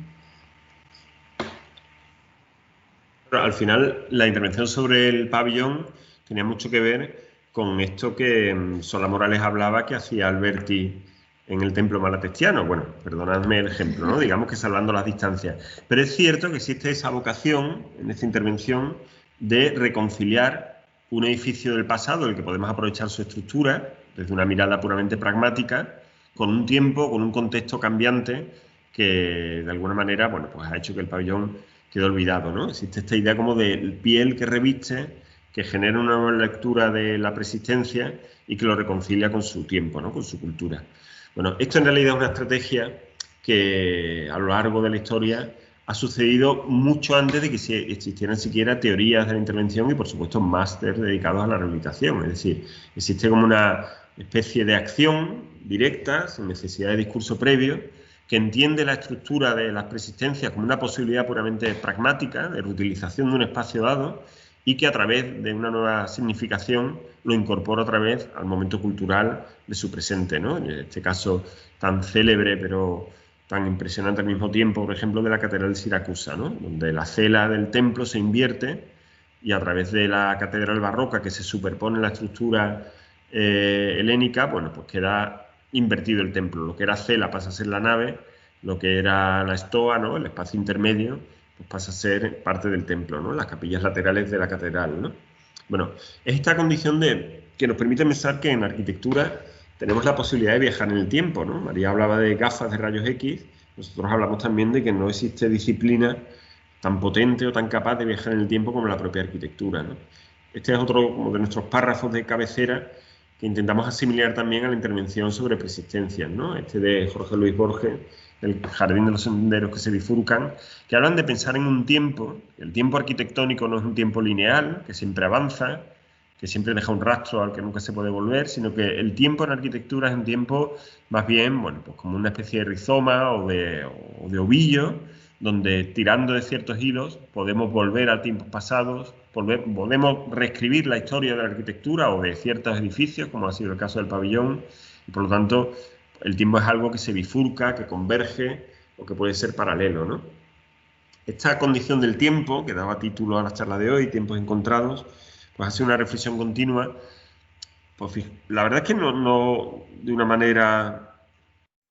Al final, la intervención sobre el pabellón tenía mucho que ver con esto que Solá Morales hablaba que hacía Alberti en el templo malatestiano. Bueno, perdonadme el ejemplo, ¿no? Digamos que salvando las distancias. Pero es cierto que existe esa vocación en esta intervención de reconciliar un edificio del pasado, del que podemos aprovechar su estructura desde una mirada puramente pragmática, con un tiempo, con un contexto cambiante que de alguna manera, bueno, pues ha hecho que el pabellón quedó olvidado, ¿no? Existe esta idea como de piel que reviste, que genera una nueva lectura de la preexistencia y que lo reconcilia con su tiempo, ¿no? Con su cultura. Bueno, esto en realidad es una estrategia que a lo largo de la historia ha sucedido mucho antes de que existieran siquiera teorías de la intervención y, por supuesto, máster dedicados a la rehabilitación. Es decir, existe como una especie de acción directa, sin necesidad de discurso previo, que entiende la estructura de las preexistencias como una posibilidad puramente pragmática de reutilización de un espacio dado y que a través de una nueva significación lo incorpora otra vez al momento cultural de su presente, ¿no? En este caso tan célebre pero tan impresionante al mismo tiempo, por ejemplo, de la Catedral de Siracusa, ¿no? Donde la cela del templo se invierte y a través de la catedral barroca que se superpone en la estructura helénica, bueno, pues queda invertido el templo. Lo que era cela pasa a ser la nave, lo que era la estoa, ¿no?, el espacio intermedio, pues pasa a ser parte del templo, ¿no?, las capillas laterales de la catedral, ¿no? Bueno, es esta condición que nos permite pensar que en arquitectura tenemos la posibilidad de viajar en el tiempo, ¿no? María hablaba de gafas de rayos X, nosotros hablamos también de que no existe disciplina tan potente o tan capaz de viajar en el tiempo como la propia arquitectura, ¿no? Este es otro como de nuestros párrafos de cabecera que intentamos asimilar también a la intervención sobre persistencias, ¿no? Este de Jorge Luis Borges, El jardín de los senderos que se bifurcan, que hablan de pensar en un tiempo. El tiempo arquitectónico no es un tiempo lineal, que siempre avanza, que siempre deja un rastro al que nunca se puede volver, sino que el tiempo en arquitectura es un tiempo más bien, bueno, pues como una especie de rizoma o de ovillo, donde tirando de ciertos hilos podemos volver a tiempos pasados, podemos reescribir la historia de la arquitectura o de ciertos edificios, como ha sido el caso del pabellón, y por lo tanto el tiempo es algo que se bifurca, que converge o que puede ser paralelo, ¿no? Esta condición del tiempo, que daba título a la charla de hoy, Tiempos encontrados, pues hace una reflexión continua. Pues la verdad es que no de una manera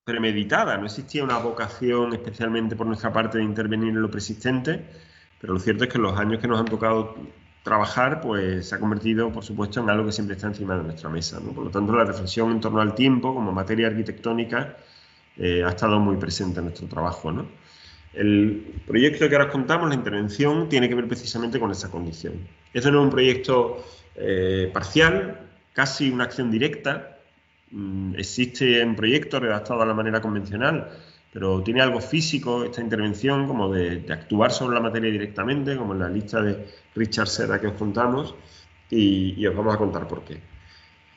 premeditada, no existía una vocación especialmente por nuestra parte de intervenir en lo persistente, pero lo cierto es que en los años que nos han tocado trabajar, pues se ha convertido, por supuesto, en algo que siempre está encima de nuestra mesa, ¿no? Por lo tanto, la reflexión en torno al tiempo como materia arquitectónica ha estado muy presente en nuestro trabajo, ¿no? El proyecto que ahora os contamos, la intervención, tiene que ver precisamente con esa condición. Este no es un proyecto parcial, casi una acción directa. Existe un proyecto redactado de la manera convencional, pero tiene algo físico esta intervención, como de actuar sobre la materia directamente, como en la lista de Richard Serra que os contamos, y os vamos a contar por qué.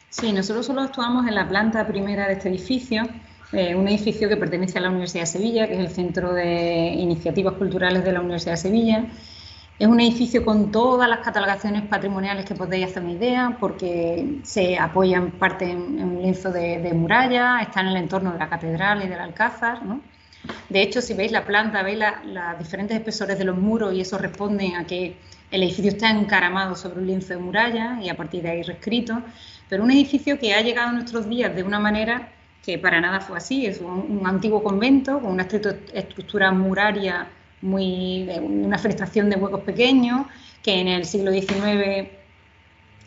Sí, nosotros solo actuamos en la planta primera de este edificio, un edificio que pertenece a la Universidad de Sevilla, que es el Centro de Iniciativas Culturales de la Universidad de Sevilla. Es un edificio con todas las catalogaciones patrimoniales que podéis hacer una idea, porque se apoya en parte en un lienzo de muralla, está en el entorno de la catedral y del Alcázar, ¿no? De hecho, si veis la planta, veis las diferentes espesores de los muros y eso responde a que el edificio está encaramado sobre un lienzo de muralla y a partir de ahí reescrito, pero un edificio que ha llegado a nuestros días de una manera que para nada fue así. Es un antiguo convento con una estructura muraria, una fenestración de huecos pequeños, que en el siglo XIX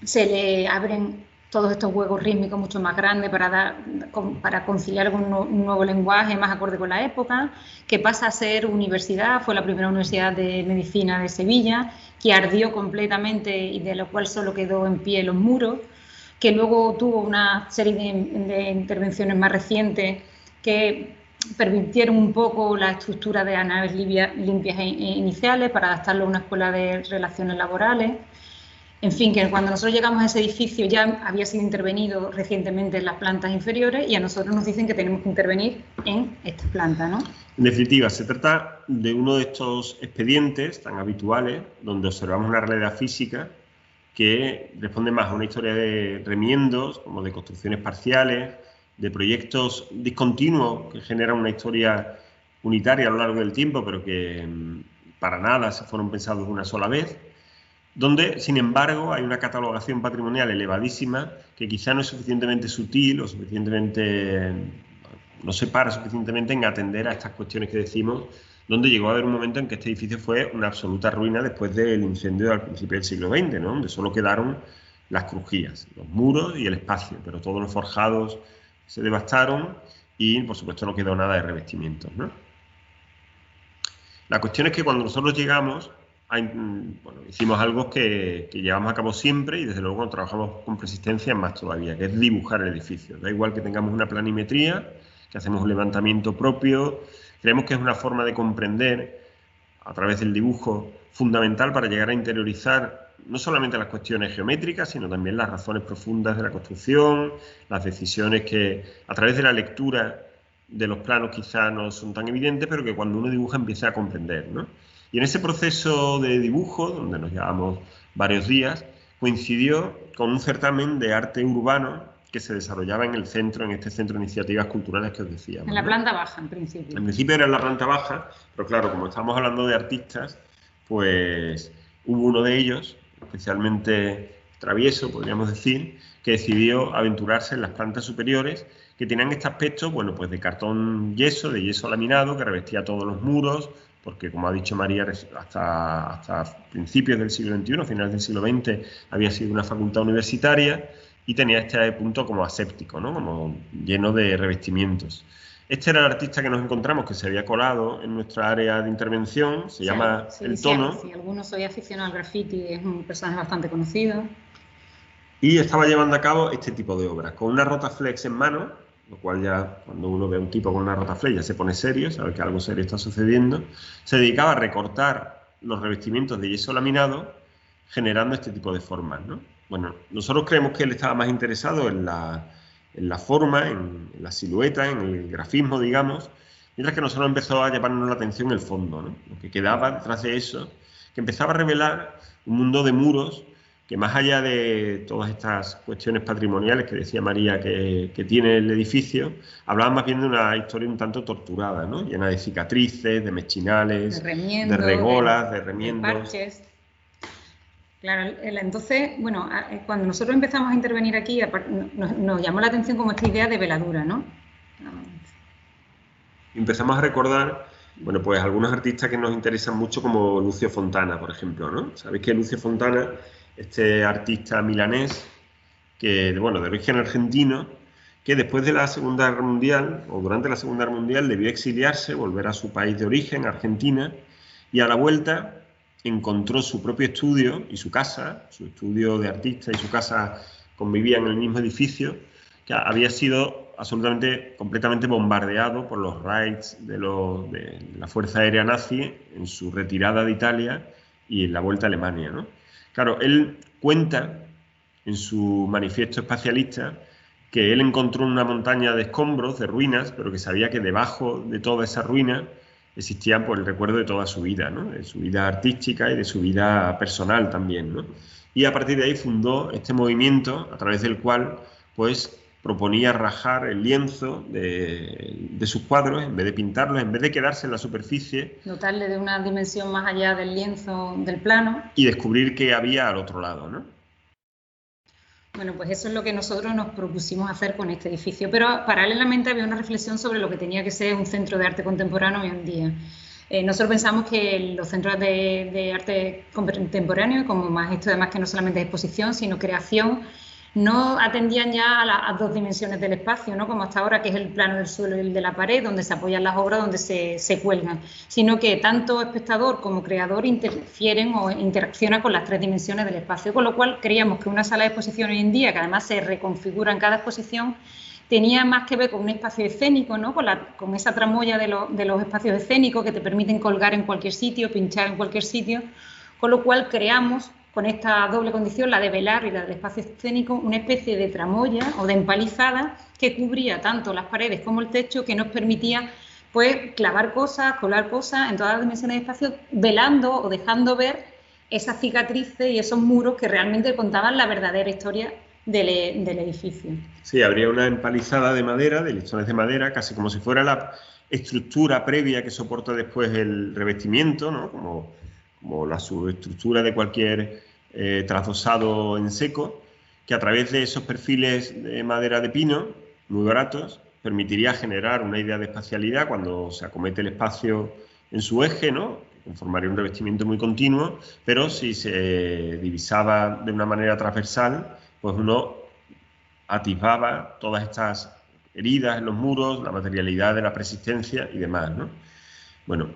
se le abren todos estos huecos rítmicos mucho más grandes para conciliar con un nuevo lenguaje más acorde con la época, que pasa a ser universidad, fue la primera universidad de medicina de Sevilla, que ardió completamente y de la cual solo quedó en pie los muros, que luego tuvo una serie de intervenciones más recientes que permitieron un poco la estructura de las naves limpias iniciales para adaptarlo a una escuela de relaciones laborales. En fin, que cuando nosotros llegamos a ese edificio ya había sido intervenido recientemente en las plantas inferiores y a nosotros nos dicen que tenemos que intervenir en esta planta, ¿no? En definitiva, se trata de uno de estos expedientes tan habituales donde observamos una realidad física que responde más a una historia de remiendos, como de construcciones parciales, de proyectos discontinuos que generan una historia unitaria a lo largo del tiempo, pero que para nada se fueron pensados una sola vez, donde, sin embargo, hay una catalogación patrimonial elevadísima que quizá no es suficientemente sutil o no se para suficientemente en atender a estas cuestiones que decimos, donde llegó a haber un momento en que este edificio fue una absoluta ruina después del incendio al principio del siglo XX, ¿no? Donde solo quedaron las crujías, los muros y el espacio, pero todos los forjados se devastaron y, por supuesto, no quedó nada de revestimientos, ¿no? La cuestión es que cuando nosotros llegamos, hicimos algo que llevamos a cabo siempre y, desde luego, cuando trabajamos con persistencia más todavía, que es dibujar el edificio. Da igual que tengamos una planimetría, que hacemos un levantamiento propio. Creemos que es una forma de comprender a través del dibujo fundamental para llegar a interiorizar no solamente las cuestiones geométricas, sino también las razones profundas de la construcción, las decisiones que a través de la lectura de los planos quizá no son tan evidentes, pero que cuando uno dibuja empieza a comprender, ¿no? Y en ese proceso de dibujo, donde nos llevamos varios días, coincidió con un certamen de arte urbano que se desarrollaba en este centro de iniciativas culturales que os decíamos. En la planta baja, en principio. En principio era en la planta baja, pero claro, como estamos hablando de artistas, pues hubo uno de ellos, especialmente travieso, podríamos decir, que decidió aventurarse en las plantas superiores, que tenían este aspecto, bueno, pues de cartón yeso, de yeso laminado, que revestía todos los muros, porque como ha dicho María, hasta principios del siglo XXI, finales del siglo XX, había sido una facultad universitaria y tenía este punto como aséptico, ¿no? Como lleno de revestimientos. Este era el artista que nos encontramos, que se había colado en nuestra área de intervención, se llama El Tono. Si alguno soy aficionado al graffiti, es un personaje bastante conocido. Y estaba llevando a cabo este tipo de obras, con una Rotaflex en mano, lo cual ya cuando uno ve a un tipo con una Rotaflex ya se pone serio, sabe que algo serio está sucediendo. Se dedicaba a recortar los revestimientos de yeso laminado, generando este tipo de formas, ¿no? Bueno, nosotros creemos que él estaba más interesado en la forma, en la silueta, en el grafismo, digamos, mientras que a nosotros empezó a llamarnos la atención el fondo, ¿no? Lo que quedaba detrás de eso, que empezaba a revelar un mundo de muros que, más allá de todas estas cuestiones patrimoniales que decía María que tiene el edificio, hablaban más bien de una historia un tanto torturada, ¿no? Llena de cicatrices, de mechinales, de regolas, de remiendos. De parches. Claro, entonces, bueno, cuando nosotros empezamos a intervenir aquí, nos llamó la atención como esta idea de veladura, ¿no? Empezamos a recordar, bueno, pues algunos artistas que nos interesan mucho, como Lucio Fontana, por ejemplo, ¿no? Sabéis que Lucio Fontana, este artista milanés, que, bueno, de origen argentino, que después de la Segunda Guerra Mundial, o durante la Segunda Guerra Mundial, debió exiliarse, volver a su país de origen, Argentina, y a la vuelta encontró su propio estudio y su casa, su estudio de artista y su casa convivían en el mismo edificio, que había sido absolutamente, completamente bombardeado por los raids de la Fuerza Aérea Nazi en su retirada de Italia y en la vuelta a Alemania, ¿no? Claro, él cuenta en su manifiesto espacialista que él encontró una montaña de escombros, de ruinas, pero que sabía que debajo de toda esa ruina existía, pues, el recuerdo de toda su vida, ¿no? De su vida artística y de su vida personal también, ¿no? Y a partir de ahí fundó este movimiento a través del cual, pues, proponía rajar el lienzo de sus cuadros, en vez de pintarlos, en vez de quedarse en la superficie. Dotarle de una dimensión más allá del lienzo, del plano. Y descubrir qué había al otro lado, ¿no? Bueno, pues eso es lo que nosotros nos propusimos hacer con este edificio, pero paralelamente había una reflexión sobre lo que tenía que ser un centro de arte contemporáneo hoy en día. Nosotros pensamos que los centros de arte contemporáneo, como más esto además que no solamente es exposición, sino creación, no atendían ya a dos dimensiones del espacio, ¿no? Como hasta ahora, que es el plano del suelo y el de la pared, donde se apoyan las obras, donde se cuelgan, sino que tanto espectador como creador interfieren o interaccionan con las tres dimensiones del espacio, con lo cual creíamos que una sala de exposición hoy en día, que además se reconfigura en cada exposición, tenía más que ver con un espacio escénico, ¿no? Con esa tramoya de los espacios escénicos que te permiten colgar en cualquier sitio, pinchar en cualquier sitio, con lo cual creamos, con esta doble condición, la de velar y la del espacio escénico, una especie de tramoya o de empalizada que cubría tanto las paredes como el techo, que nos permitía, pues, clavar cosas, colar cosas en todas las dimensiones del espacio, velando o dejando ver esas cicatrices y esos muros que realmente contaban la verdadera historia del edificio. Sí, habría una empalizada de madera, de listones de madera, casi como si fuera la estructura previa que soporta después el revestimiento, ¿no? Como la subestructura de cualquier trasdosado en seco, que a través de esos perfiles de madera de pino, muy baratos, permitiría generar una idea de espacialidad cuando se acomete el espacio en su eje, ¿no? Conformaría un revestimiento muy continuo, pero si se divisaba de una manera transversal, pues uno atisbaba todas estas heridas en los muros, la materialidad de la persistencia y demás, ¿no? Bueno,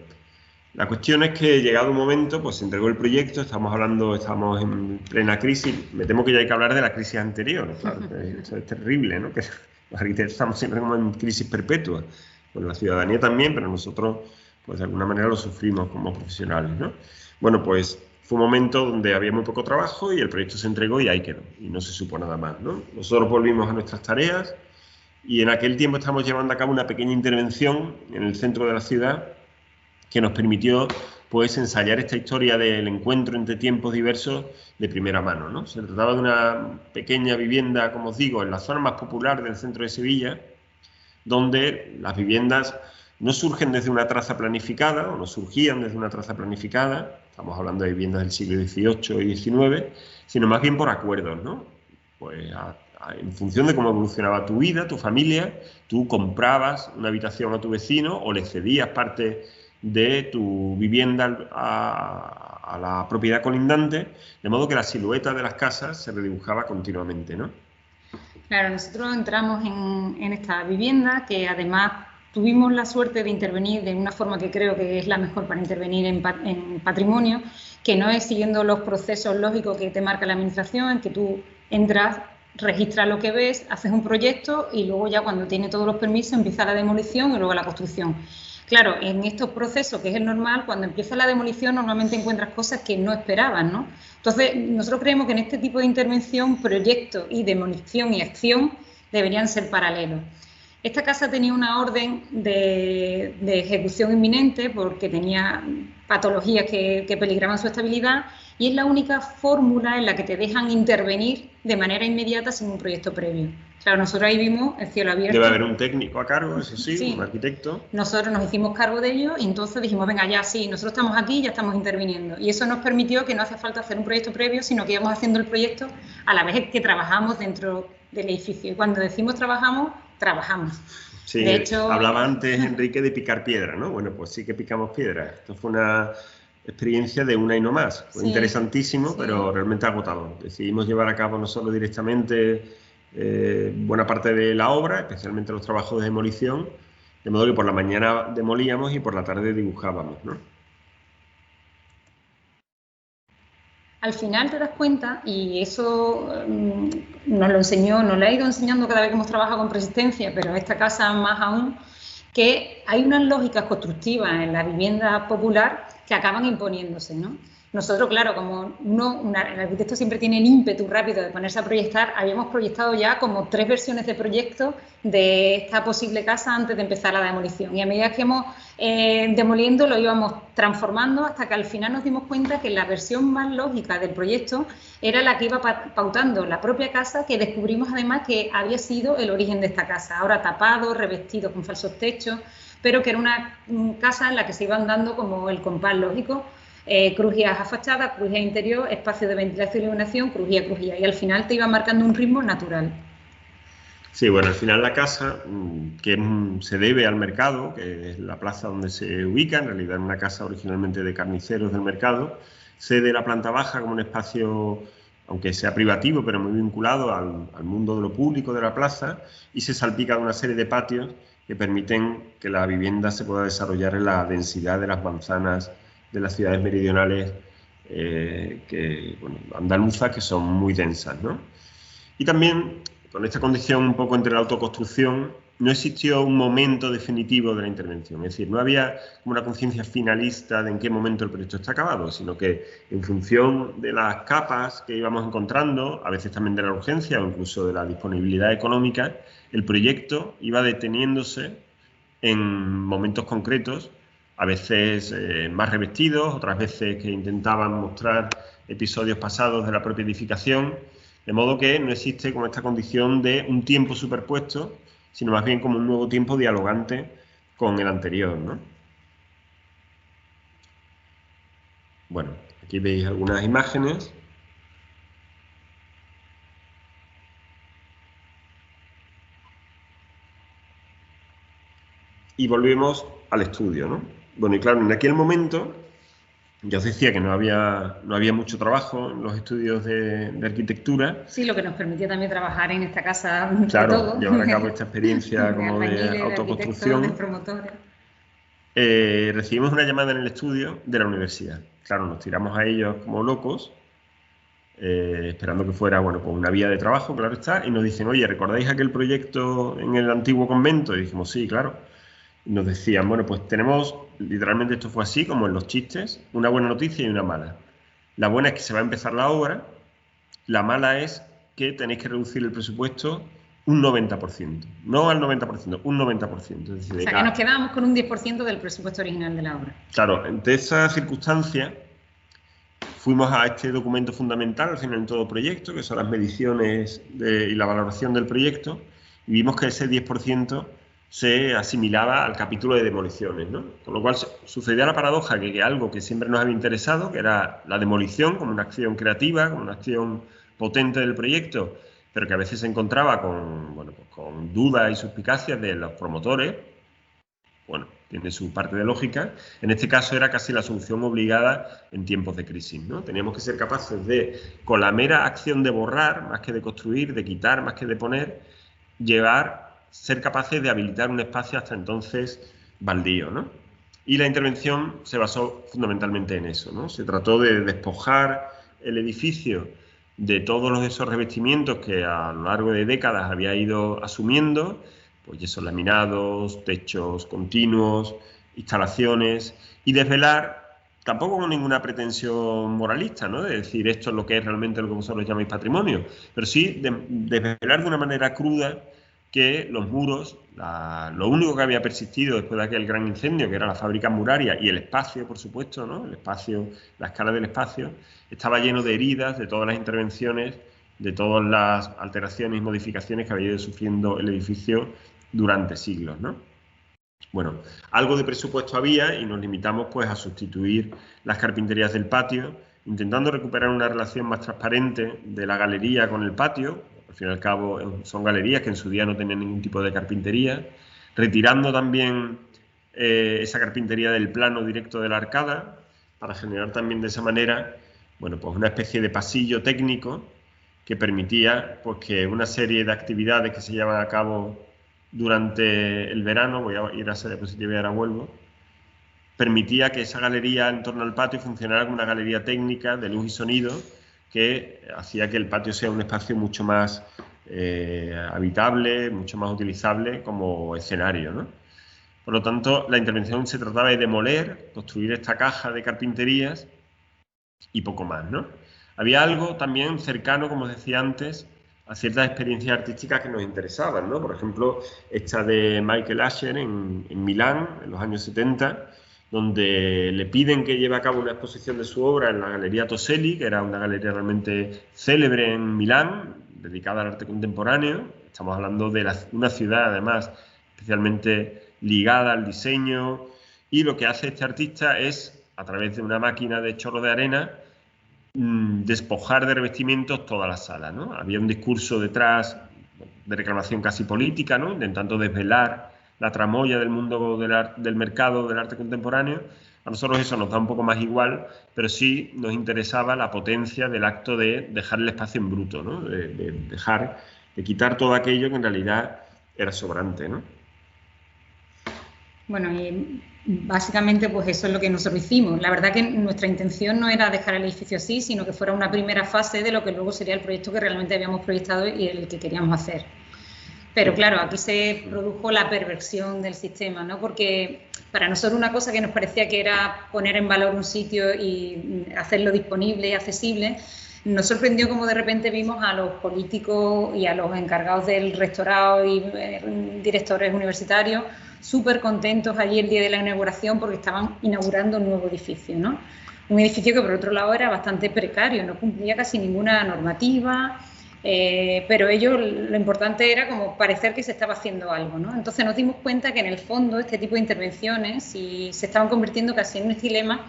la cuestión es que, llegado un momento, pues se entregó el proyecto, estamos en plena crisis. Me temo que ya hay que hablar de la crisis anterior, claro, esto es terrible, ¿no? Que los arquitectos estamos siempre como en crisis perpetua. Bueno, la ciudadanía también, pero nosotros, pues de alguna manera lo sufrimos como profesionales, ¿no? Bueno, pues fue un momento donde había muy poco trabajo y el proyecto se entregó y ahí quedó, y no se supo nada más, ¿no? Nosotros volvimos a nuestras tareas y en aquel tiempo estamos llevando a cabo una pequeña intervención en el centro de la ciudad que nos permitió, pues, ensayar esta historia del encuentro entre tiempos diversos de primera mano, ¿no? Se trataba de una pequeña vivienda, como os digo, en la zona más popular del centro de Sevilla, donde las viviendas no surgen desde una traza planificada, o no surgían desde una traza planificada, estamos hablando de viviendas del siglo XVIII y XIX, sino más bien por acuerdos, ¿no? Pues en función de cómo evolucionaba tu vida, tu familia, tú comprabas una habitación a tu vecino o le cedías parte de tu vivienda a la propiedad colindante, de modo que la silueta de las casas se redibujaba continuamente, ¿no? Claro, nosotros entramos en esta vivienda, que además tuvimos la suerte de intervenir de una forma que creo que es la mejor para intervenir en patrimonio, que no es siguiendo los procesos lógicos que te marca la administración, en que tú entras, registras lo que ves, haces un proyecto y luego ya cuando tiene todos los permisos empieza la demolición y luego la construcción. Claro, en estos procesos, que es el normal, cuando empieza la demolición normalmente encuentras cosas que no esperaban, ¿no? Entonces, nosotros creemos que en este tipo de intervención, proyecto y demolición y acción deberían ser paralelos. Esta casa tenía una orden de ejecución inminente porque tenía patologías que peligraban su estabilidad y es la única fórmula en la que te dejan intervenir de manera inmediata sin un proyecto previo. Claro, nosotros ahí vimos el cielo abierto. Debe haber un técnico a cargo, eso sí, sí, un arquitecto. Nosotros nos hicimos cargo de ello y entonces dijimos, venga, ya sí, nosotros estamos aquí y ya estamos interviniendo. Y eso nos permitió que no hace falta hacer un proyecto previo, sino que íbamos haciendo el proyecto a la vez que trabajamos dentro del edificio. Y cuando decimos trabajamos, trabajamos. Sí, de hecho, hablaba antes Enrique de picar piedra, ¿no? Bueno, pues sí que picamos piedra. Esto fue una experiencia de una y no más. Fue interesantísimo, sí, pero realmente agotador. Decidimos llevar a cabo no solo directamente buena parte de la obra, especialmente los trabajos de demolición, de modo que por la mañana demolíamos y por la tarde dibujábamos, ¿no? Al final te das cuenta, y eso nos lo enseñó, nos lo ha ido enseñando cada vez que hemos trabajado con Persistencia, pero esta casa más aún, que hay unas lógicas constructivas en la vivienda popular que acaban imponiéndose, ¿no? Nosotros, claro, como el arquitecto siempre tiene el ímpetu rápido de ponerse a proyectar, habíamos proyectado ya como 3 versiones de proyecto de esta posible casa antes de empezar la demolición. Y a medida que íbamos demoliendo, lo íbamos transformando hasta que al final nos dimos cuenta que la versión más lógica del proyecto era la que iba pautando la propia casa, que descubrimos además que había sido el origen de esta casa, ahora tapado, revestido con falsos techos, pero que era una casa en la que se iban dando como el compás lógico. Crujías a fachada, crujía interior, espacio de ventilación y iluminación, crujía, y al final te iba marcando un ritmo natural. Sí, bueno, al final la casa, que se debe al mercado, que es la plaza donde se ubica, en realidad es una casa originalmente de carniceros del mercado, cede la planta baja como un espacio, aunque sea privativo, pero muy vinculado al mundo de lo público de la plaza, y se salpica de una serie de patios que permiten que la vivienda se pueda desarrollar en la densidad de las manzanas de las ciudades meridionales andaluzas, que son muy densas, ¿no? Y también, con esta condición un poco entre la autoconstrucción, no existió un momento definitivo de la intervención, es decir, no había como una conciencia finalista de en qué momento el proyecto está acabado, sino que en función de las capas que íbamos encontrando, a veces también de la urgencia o incluso de la disponibilidad económica, el proyecto iba deteniéndose en momentos concretos, a veces más revestidos, otras veces que intentaban mostrar episodios pasados de la propia edificación, de modo que no existe como esta condición de un tiempo superpuesto, sino más bien como un nuevo tiempo dialogante con el anterior, ¿no? Bueno, aquí veis algunas imágenes. Y volvemos al estudio, ¿no? Bueno, y claro, en aquel momento, ya os decía que no había mucho trabajo en los estudios de arquitectura. Sí, lo que nos permitía también trabajar en esta casa. Claro, todo. Llevar a cabo esta experiencia como de autoconstrucción. De promotores. Recibimos una llamada en el estudio de la universidad. Claro, nos tiramos a ellos como locos, esperando que fuera, bueno, pues una vía de trabajo, claro está, y nos dicen, oye, ¿recordáis aquel proyecto en el antiguo convento? Y dijimos, sí, claro. Nos decían, bueno, pues tenemos, literalmente esto fue así, como en los chistes, una buena noticia y una mala. La buena es que se va a empezar la obra, la mala es que tenéis que reducir el presupuesto un 90%, no al 90%, un 90%. Es decir, o sea, que nos quedábamos con un 10% del presupuesto original de la obra. Claro, ante esa circunstancia fuimos a este documento fundamental al final de todo proyecto, que son las mediciones y la valoración del proyecto, y vimos que ese 10% se asimilaba al capítulo de demoliciones, ¿no? Con lo cual sucedía la paradoja que algo que siempre nos había interesado, que era la demolición como una acción creativa, como una acción potente del proyecto, pero que a veces se encontraba con, bueno, pues con dudas y suspicacias de los promotores. Bueno, tiene su parte de lógica. En este caso era casi la solución obligada en tiempos de crisis, ¿no? Teníamos que ser capaces de, con la mera acción de borrar, más que de construir, de quitar, más que de poner, ser capaces de habilitar un espacio hasta entonces baldío, ¿no? Y la intervención se basó fundamentalmente en eso, ¿no? Se trató de despojar el edificio de todos esos revestimientos que a lo largo de décadas había ido asumiendo, pues esos laminados, techos continuos, instalaciones, y desvelar, tampoco con ninguna pretensión moralista, ¿no? De decir esto es lo que es realmente lo que vosotros llamáis patrimonio, pero sí desvelar de una manera cruda que los muros, lo único que había persistido después de aquel gran incendio, que era la fábrica muraria y el espacio, por supuesto, ¿no? El espacio, la escala del espacio, estaba lleno de heridas, de todas las intervenciones, de todas las alteraciones y modificaciones que había ido sufriendo el edificio durante siglos, ¿no? Bueno, algo de presupuesto había y nos limitamos pues a sustituir las carpinterías del patio, intentando recuperar una relación más transparente de la galería con el patio. Al fin y al cabo son galerías que en su día no tenían ningún tipo de carpintería, retirando también esa carpintería del plano directo de la arcada para generar también de esa manera, bueno, pues una especie de pasillo técnico que permitía pues que una serie de actividades que se llevan a cabo durante el verano, voy a ir a esa diapositiva y ahora vuelvo, permitía que esa galería en torno al patio funcionara como una galería técnica de luz y sonido que hacía que el patio sea un espacio mucho más habitable, mucho más utilizable como escenario, ¿no? Por lo tanto, la intervención se trataba de demoler, construir esta caja de carpinterías y poco más, ¿no? Había algo también cercano, como os decía antes, a ciertas experiencias artísticas que nos interesaban, ¿no? Por ejemplo, esta de Michael Asher en Milán, en los años 70, donde le piden que lleve a cabo una exposición de su obra en la Galería Toselli, que era una galería realmente célebre en Milán, dedicada al arte contemporáneo. Estamos hablando de una ciudad, además, especialmente ligada al diseño, y lo que hace este artista es, a través de una máquina de chorro de arena, despojar de revestimientos toda la sala, ¿no? Había un discurso detrás de reclamación casi política, ¿no? Intentando desvelar la tramoya del mundo del mercado del arte contemporáneo. A nosotros eso nos da un poco más igual, pero sí nos interesaba la potencia del acto de dejar el espacio en bruto, ¿no? De quitar todo aquello que en realidad era sobrante, ¿no? Bueno, y básicamente pues eso es lo que nosotros hicimos. La verdad que nuestra intención no era dejar el edificio así, sino que fuera una primera fase de lo que luego sería el proyecto que realmente habíamos proyectado y el que queríamos hacer. Pero claro, aquí se produjo la perversión del sistema, ¿no? Porque para nosotros una cosa que nos parecía que era poner en valor un sitio y hacerlo disponible y accesible, nos sorprendió como de repente vimos a los políticos y a los encargados del rectorado y directores universitarios súper contentos allí el día de la inauguración porque estaban inaugurando un nuevo edificio, ¿no? Un edificio que por otro lado era bastante precario, no cumplía casi ninguna normativa, pero ellos lo importante era como parecer que se estaba haciendo algo, ¿no? Entonces nos dimos cuenta que en el fondo este tipo de intervenciones se estaban convirtiendo casi en un estilema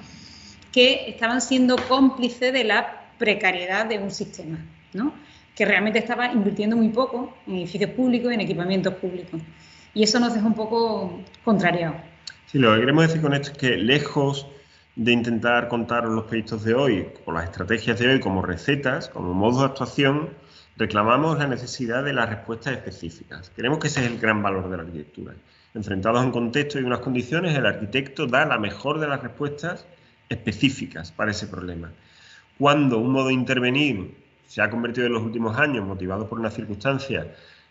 que estaban siendo cómplices de la precariedad de un sistema, ¿no? Que realmente estaba invirtiendo muy poco en edificios públicos y en equipamientos públicos. Y eso nos dejó un poco contrariados. Sí, lo que queremos decir con esto es que lejos de intentar contaros los proyectos de hoy o las estrategias de hoy como recetas, como modos de actuación, reclamamos la necesidad de las respuestas específicas. Creemos que ese es el gran valor de la arquitectura. Enfrentados a un contexto y unas condiciones, el arquitecto da la mejor de las respuestas específicas para ese problema. Cuando un modo de intervenir se ha convertido en los últimos años, motivado por una circunstancia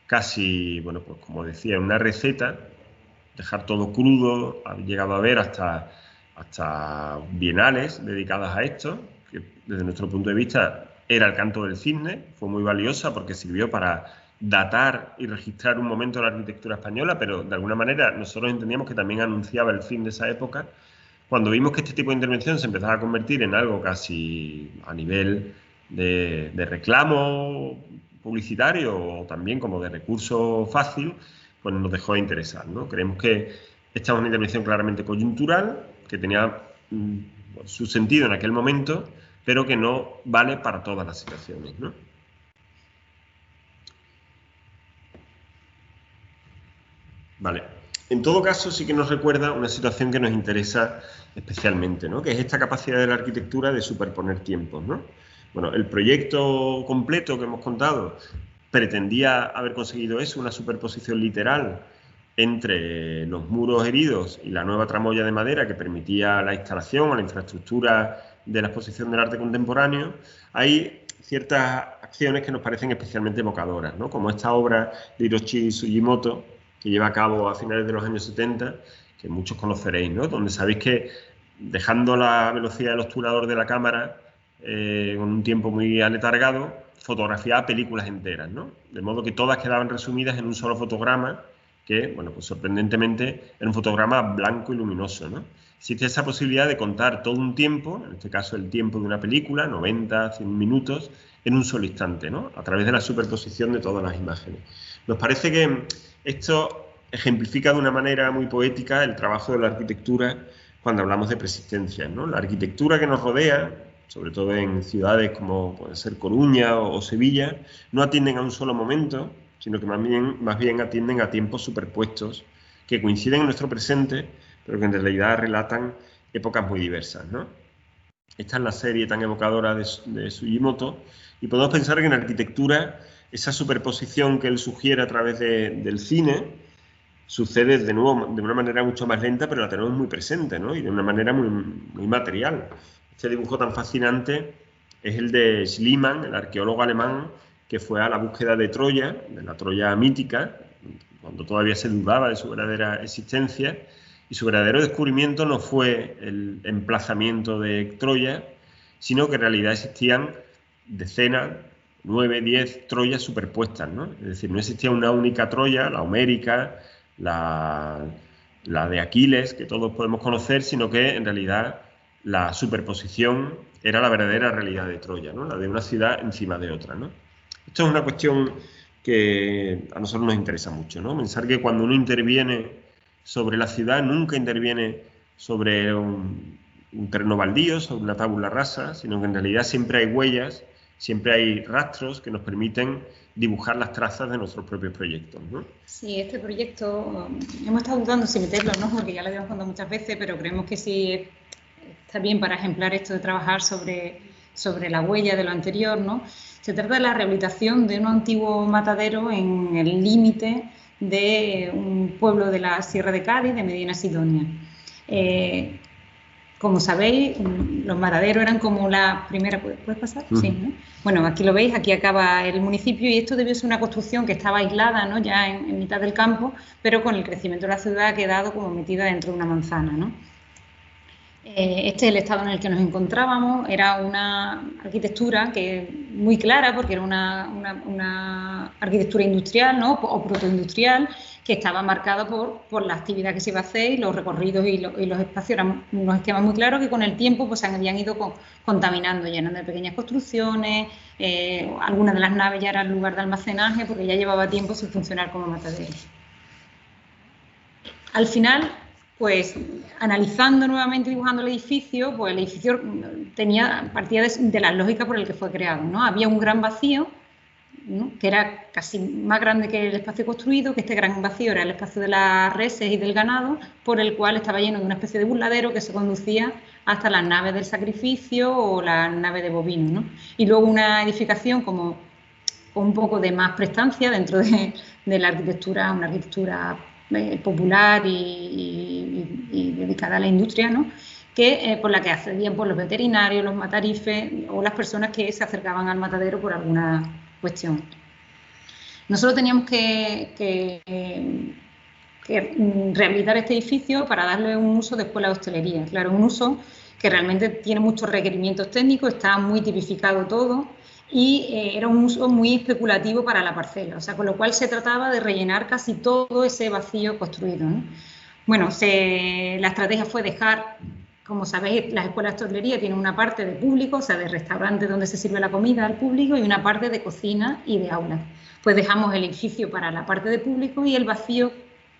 casi, bueno, pues como decía, una receta, dejar todo crudo, ha llegado a haber hasta bienales dedicadas a esto, que desde nuestro punto de vista era el canto del cisne, fue muy valiosa porque sirvió para datar y registrar un momento de la arquitectura española, pero de alguna manera nosotros entendíamos que también anunciaba el fin de esa época. Cuando vimos que este tipo de intervención se empezaba a convertir en algo casi a nivel de reclamo publicitario o también como de recurso fácil, pues nos dejó de interesar, ¿no? Creemos que esta es una intervención claramente coyuntural, que tenía su sentido en aquel momento, pero que no vale para todas las situaciones, ¿no? Vale. En todo caso, sí que nos recuerda una situación que nos interesa especialmente, ¿no? Que es esta capacidad de la arquitectura de superponer tiempos, ¿no? Bueno, el proyecto completo que hemos contado pretendía haber conseguido eso, una superposición literal entre los muros heridos y la nueva tramoya de madera que permitía la instalación o la infraestructura de la exposición del arte contemporáneo. Hay ciertas acciones que nos parecen especialmente evocadoras, ¿no? Como esta obra de Hiroshi Sugimoto, que lleva a cabo a finales de los años 70, que muchos conoceréis, ¿no? Donde sabéis que, dejando la velocidad del obturador de la cámara con un tiempo muy aletargado, fotografiaba películas enteras, ¿no? De modo que todas quedaban resumidas en un solo fotograma, que, bueno, pues sorprendentemente era un fotograma blanco y luminoso, ¿no? Existe esa posibilidad de contar todo un tiempo, en este caso el tiempo de una película, 90, 100 minutos, en un solo instante, ¿no? A través de la superposición de todas las imágenes. Nos parece que esto ejemplifica de una manera muy poética el trabajo de la arquitectura cuando hablamos de persistencia, ¿no? La arquitectura que nos rodea, sobre todo en ciudades como puede ser Coruña o Sevilla, no atienden a un solo momento, sino que más bien atienden a tiempos superpuestos que coinciden en nuestro presente, pero que en realidad relatan épocas muy diversas, ¿no? Esta es la serie tan evocadora de Sugimoto, y podemos pensar que en arquitectura esa superposición que él sugiere a través del cine sucede de nuevo de una manera mucho más lenta, pero la tenemos muy presente, ¿no? Y de una manera muy material. Este dibujo tan fascinante es el de Schliemann, el arqueólogo alemán que fue a la búsqueda de Troya, de la Troya mítica, cuando todavía se dudaba de su verdadera existencia, y su verdadero descubrimiento no fue el emplazamiento de Troya, sino que en realidad existían decenas, 9, 10 Troyas superpuestas, ¿no? Es decir, no existía una única Troya, la homérica, la de Aquiles, que todos podemos conocer, sino que en realidad la superposición era la verdadera realidad de Troya, ¿no? La de una ciudad encima de otra, ¿no? Esto es una cuestión que a nosotros nos interesa mucho, ¿no? Pensar que cuando uno interviene sobre la ciudad, nunca interviene sobre un terreno baldío, sobre una tabula rasa, sino que en realidad siempre hay huellas, siempre hay rastros que nos permiten dibujar las trazas de nuestros propios proyectos, ¿no? Sí, este proyecto hemos estado dudando si meterlo, ¿no? Porque ya lo habíamos contado muchas veces, pero creemos que sí está bien para ejemplar esto de trabajar sobre la huella de lo anterior, ¿no? Se trata de la rehabilitación de un antiguo matadero en el límite de un pueblo de la Sierra de Cádiz, de Medina Sidonia. Como sabéis, los mataderos eran como la primera... ¿Puedes pasar? Sí, ¿no? Bueno, aquí lo veis, aquí acaba el municipio y esto debió ser una construcción que estaba aislada, ¿no? Ya en mitad del campo, pero con el crecimiento de la ciudad ha quedado como metida dentro de una manzana, ¿no? Este es el estado en el que nos encontrábamos. Era una arquitectura que muy clara, porque era una arquitectura industrial, ¿no? O protoindustrial, que estaba marcada por la actividad que se iba a hacer y los recorridos y los espacios eran unos esquemas muy claros que con el tiempo pues se habían ido contaminando, llenando de pequeñas construcciones. Algunas de las naves ya eran lugar de almacenaje porque ya llevaba tiempo sin funcionar como matadero. Al final, pues analizando nuevamente, dibujando el edificio, pues el edificio partía de la lógica por el que fue creado, ¿no? Había un gran vacío, ¿no? Que era casi más grande que el espacio construido, que este gran vacío era el espacio de las reses y del ganado, por el cual estaba lleno de una especie de burladero que se conducía hasta las naves del sacrificio o las naves de bovinos, ¿no? Y luego una edificación como con un poco de más prestancia dentro de la arquitectura, una arquitectura popular y dedicada a la industria, ¿no? Que por la que accedían por los veterinarios, los matarifes o las personas que se acercaban al matadero por alguna cuestión. Nosotros teníamos que rehabilitar este edificio para darle un uso de escuela de hostelería. Claro, un uso que realmente tiene muchos requerimientos técnicos, está muy tipificado todo y era un uso muy especulativo para la parcela, o sea, con lo cual se trataba de rellenar casi todo ese vacío construido, ¿no? Bueno, la estrategia fue dejar como sabéis, las escuelas de hostelería tienen una parte de público, o sea, de restaurante donde se sirve la comida al público, y una parte de cocina y de aulas. Pues dejamos el edificio para la parte de público y el vacío,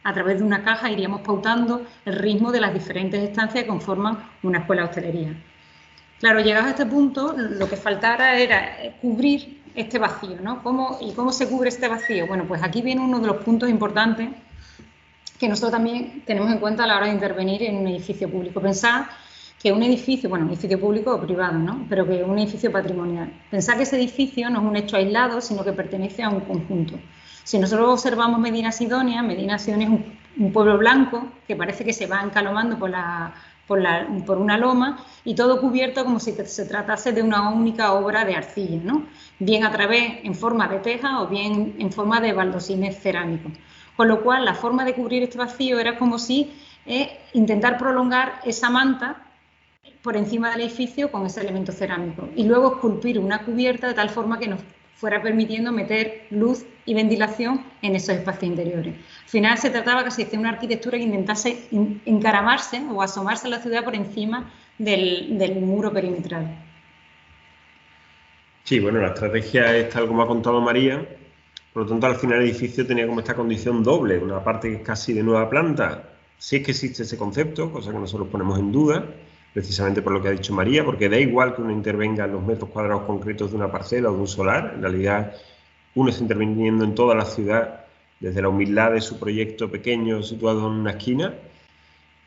a través de una caja, iríamos pautando el ritmo de las diferentes estancias que conforman una escuela de hostelería. Claro, llegados a este punto, lo que faltara era cubrir este vacío, ¿no? ¿Y cómo se cubre este vacío? Bueno, pues aquí viene uno de los puntos importantes que nosotros también tenemos en cuenta a la hora de intervenir en un edificio público. Pensad que un edificio, bueno, un edificio público o privado, ¿no? Pero que un edificio patrimonial. Pensad que ese edificio no es un hecho aislado, sino que pertenece a un conjunto. Si nosotros observamos Medina Sidonia es un pueblo blanco que parece que se va encalomando por una loma, y todo cubierto como si se tratase de una única obra de arcilla, ¿no? Bien en forma de teja o bien en forma de baldosines cerámicos. Con lo cual, la forma de cubrir este vacío era como si intentar prolongar esa manta por encima del edificio con ese elemento cerámico y luego esculpir una cubierta de tal forma que nos fuera permitiendo meter luz y ventilación en esos espacios interiores. Al final se trataba casi de una arquitectura que intentase encaramarse o asomarse a la ciudad por encima del muro perimetral. Sí, bueno, la estrategia es tal como ha contado María. Por lo tanto, al final el edificio tenía como esta condición doble, una parte que es casi de nueva planta, si es que existe ese concepto, cosa que nosotros ponemos en duda, precisamente por lo que ha dicho María, porque da igual que uno intervenga en los metros cuadrados concretos de una parcela o de un solar, en realidad uno está interviniendo en toda la ciudad, desde la humildad de su proyecto pequeño situado en una esquina,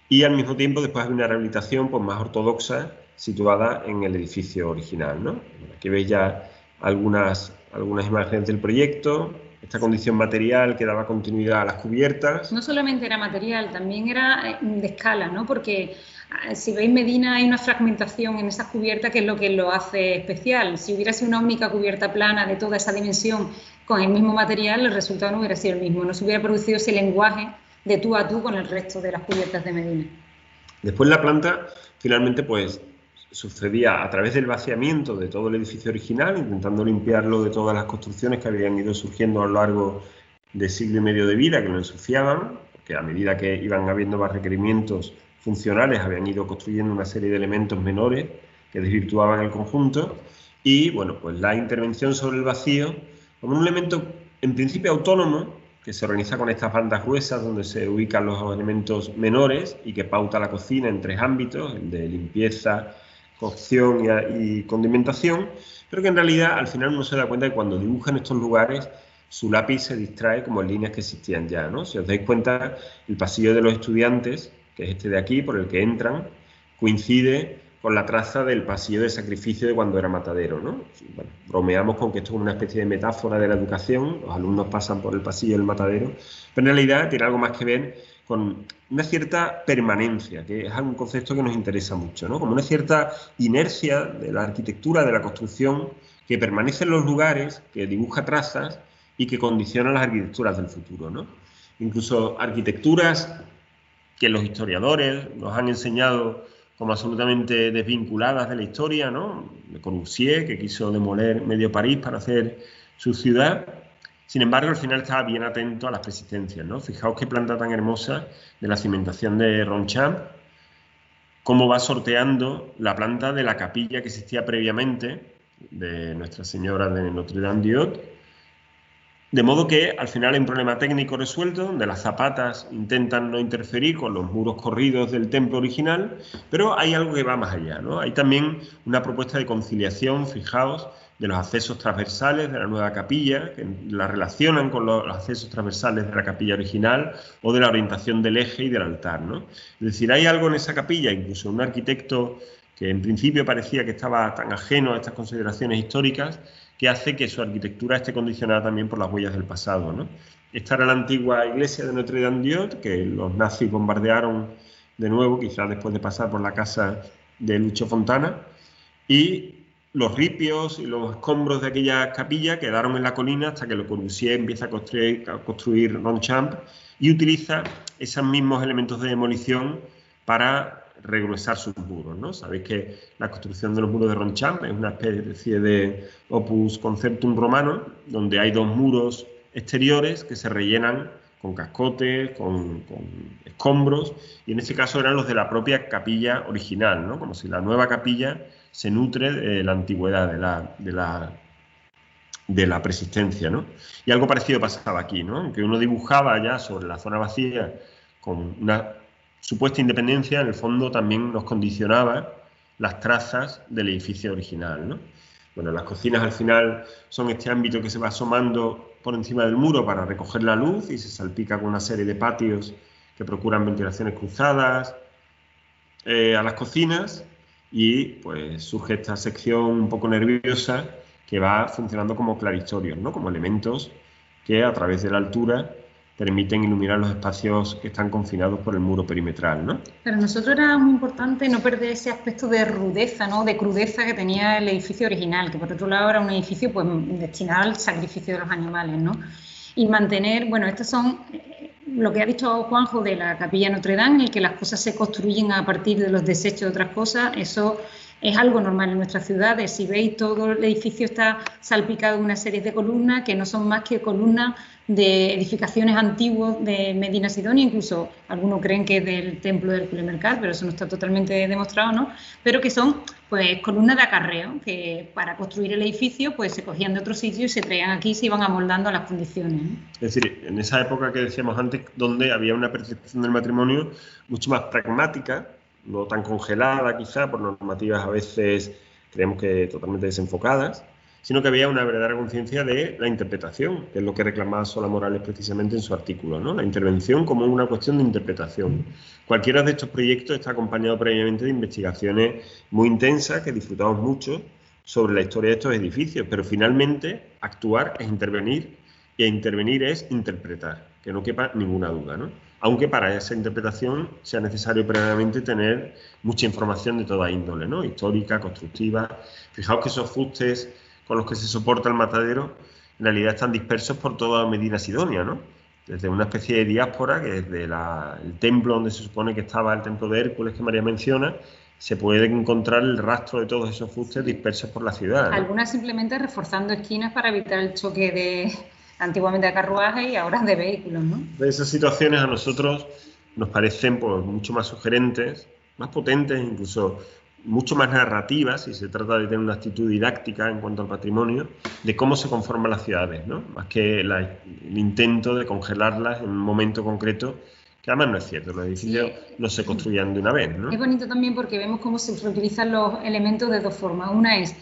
y al mismo tiempo después hay una rehabilitación pues, más ortodoxa situada en el edificio original, ¿no? Aquí veis ya algunas imágenes del proyecto, esta condición material que daba continuidad a las cubiertas. No solamente era material, también era de escala, ¿no? Porque si veis Medina hay una fragmentación en esas cubiertas que es lo que lo hace especial. Si hubiera sido una única cubierta plana de toda esa dimensión con el mismo material, el resultado no hubiera sido el mismo, no se hubiera producido ese lenguaje de tú a tú con el resto de las cubiertas de Medina. Después la planta finalmente pues sucedía a través del vaciamiento de todo el edificio original, intentando limpiarlo de todas las construcciones que habían ido surgiendo a lo largo del siglo y medio de vida, que lo ensuciaban, porque a medida que iban habiendo más requerimientos funcionales habían ido construyendo una serie de elementos menores que desvirtuaban el conjunto, y bueno, pues la intervención sobre el vacío como un elemento en principio autónomo, que se organiza con estas bandas gruesas donde se ubican los elementos menores y que pauta la cocina en 3 ámbitos, el de limpieza, cocción y condimentación, pero que en realidad al final uno se da cuenta que cuando dibuja en estos lugares su lápiz se distrae como en líneas que existían ya, ¿no? Si os dais cuenta, el pasillo de los estudiantes, que es este de aquí, por el que entran, coincide con la traza del pasillo de sacrificio de cuando era matadero, ¿no? Bueno, bromeamos con que esto es una especie de metáfora de la educación, los alumnos pasan por el pasillo del matadero, pero en realidad tiene algo más que ver con una cierta permanencia, que es un concepto que nos interesa mucho, ¿no? Como una cierta inercia de la arquitectura, de la construcción, que permanece en los lugares, que dibuja trazas y que condiciona las arquitecturas del futuro, ¿no? Incluso arquitecturas que los historiadores nos han enseñado como absolutamente desvinculadas de la historia, ¿no? Le Corbusier, que quiso demoler medio París para hacer su ciudad. Sin embargo, al final estaba bien atento a las persistencias, ¿no? Fijaos qué planta tan hermosa de la cimentación de Ronchamp, cómo va sorteando la planta de la capilla que existía previamente de Nuestra Señora de Notre-Dame-du-Haut, de modo que al final hay un problema técnico resuelto, donde las zapatas intentan no interferir con los muros corridos del templo original, pero hay algo que va más allá, ¿no? Hay también una propuesta de conciliación, fijaos, de los accesos transversales de la nueva capilla, que la relacionan con los accesos transversales de la capilla original, o de la orientación del eje y del altar, ¿no? Es decir, hay algo en esa capilla, incluso un arquitecto que en principio parecía que estaba tan ajeno a estas consideraciones históricas, que hace que su arquitectura esté condicionada también por las huellas del pasado, ¿no? Esta era la antigua iglesia de Notre-Dame-du-Haut, que los nazis bombardearon de nuevo, quizás después de pasar por la casa de Lucio Fontana, y los ripios y los escombros de aquella capilla quedaron en la colina hasta que Le Corbusier empieza a construir Ronchamp y utiliza esos mismos elementos de demolición para regruesar sus muros, ¿no? Sabéis que la construcción de los muros de Ronchamp es una especie de opus conceptum romano, donde hay 2 muros exteriores que se rellenan cascotes, con escombros, y en este caso eran los de la propia capilla original, ¿no? Como si la nueva capilla se nutre de la antigüedad, de la persistencia, ¿no? Y algo parecido pasaba aquí, ¿no? Que uno dibujaba ya sobre la zona vacía con una supuesta independencia, en el fondo también nos condicionaba las trazas del edificio original, ¿no? Bueno, las cocinas al final son este ámbito que se va asomando por encima del muro para recoger la luz y se salpica con una serie de patios que procuran ventilaciones cruzadas a las cocinas, y pues surge esta sección un poco nerviosa que va funcionando como claristorios, ¿no? Como elementos que a través de la altura permiten iluminar los espacios que están confinados por el muro perimetral, ¿no? Para nosotros era muy importante no perder ese aspecto de rudeza, ¿no? De crudeza que tenía el edificio original, que por otro lado era un edificio pues destinado al sacrificio de los animales, ¿no? Y mantener, bueno, estos son lo que ha dicho Juanjo de la Capilla Notre Dame, en el que las cosas se construyen a partir de los desechos de otras cosas. Eso es algo normal en nuestras ciudades. Si veis, todo el edificio está salpicado de una serie de columnas que no son más que columnas de edificaciones antiguas de Medina Sidonia, incluso algunos creen que es del templo del Culemercat, pero eso no está totalmente demostrado, ¿no? Pero que son pues columnas de acarreo, que para construir el edificio pues se cogían de otro sitio y se traían aquí y se iban amoldando a las condiciones, ¿no? Es decir, en esa época que decíamos antes, donde había una percepción del matrimonio mucho más pragmática, no tan congelada quizá por normativas a veces creemos que totalmente desenfocadas, sino que había una verdadera conciencia de la interpretación, que es lo que reclamaba Solá Morales precisamente en su artículo, ¿no? La intervención como una cuestión de interpretación. Cualquiera de estos proyectos está acompañado previamente de investigaciones muy intensas que disfrutamos mucho sobre la historia de estos edificios, pero finalmente actuar es intervenir, y intervenir es interpretar, que no quepa ninguna duda, ¿no? Aunque para esa interpretación sea necesario previamente tener mucha información de toda índole, ¿no? Histórica, constructiva. Fijaos que esos fustes con los que se soporta el matadero en realidad están dispersos por toda Medina Sidonia, ¿no? Desde una especie de diáspora, que desde el templo donde se supone que estaba el templo de Hércules que María menciona, se puede encontrar el rastro de todos esos fustes dispersos por la ciudad, ¿no? Algunas simplemente reforzando esquinas para evitar el choque de antiguamente de carruajes y ahora de vehículos, ¿no? Esas situaciones a nosotros nos parecen pues, mucho más sugerentes, más potentes, incluso mucho más narrativas, si se trata de tener una actitud didáctica en cuanto al patrimonio, de cómo se conforman las ciudades, ¿no? Más que el intento de congelarlas en un momento concreto, que además no es cierto, los edificios no se construían de una vez, ¿no? Es bonito también porque vemos cómo se reutilizan los elementos de dos formas. Una es,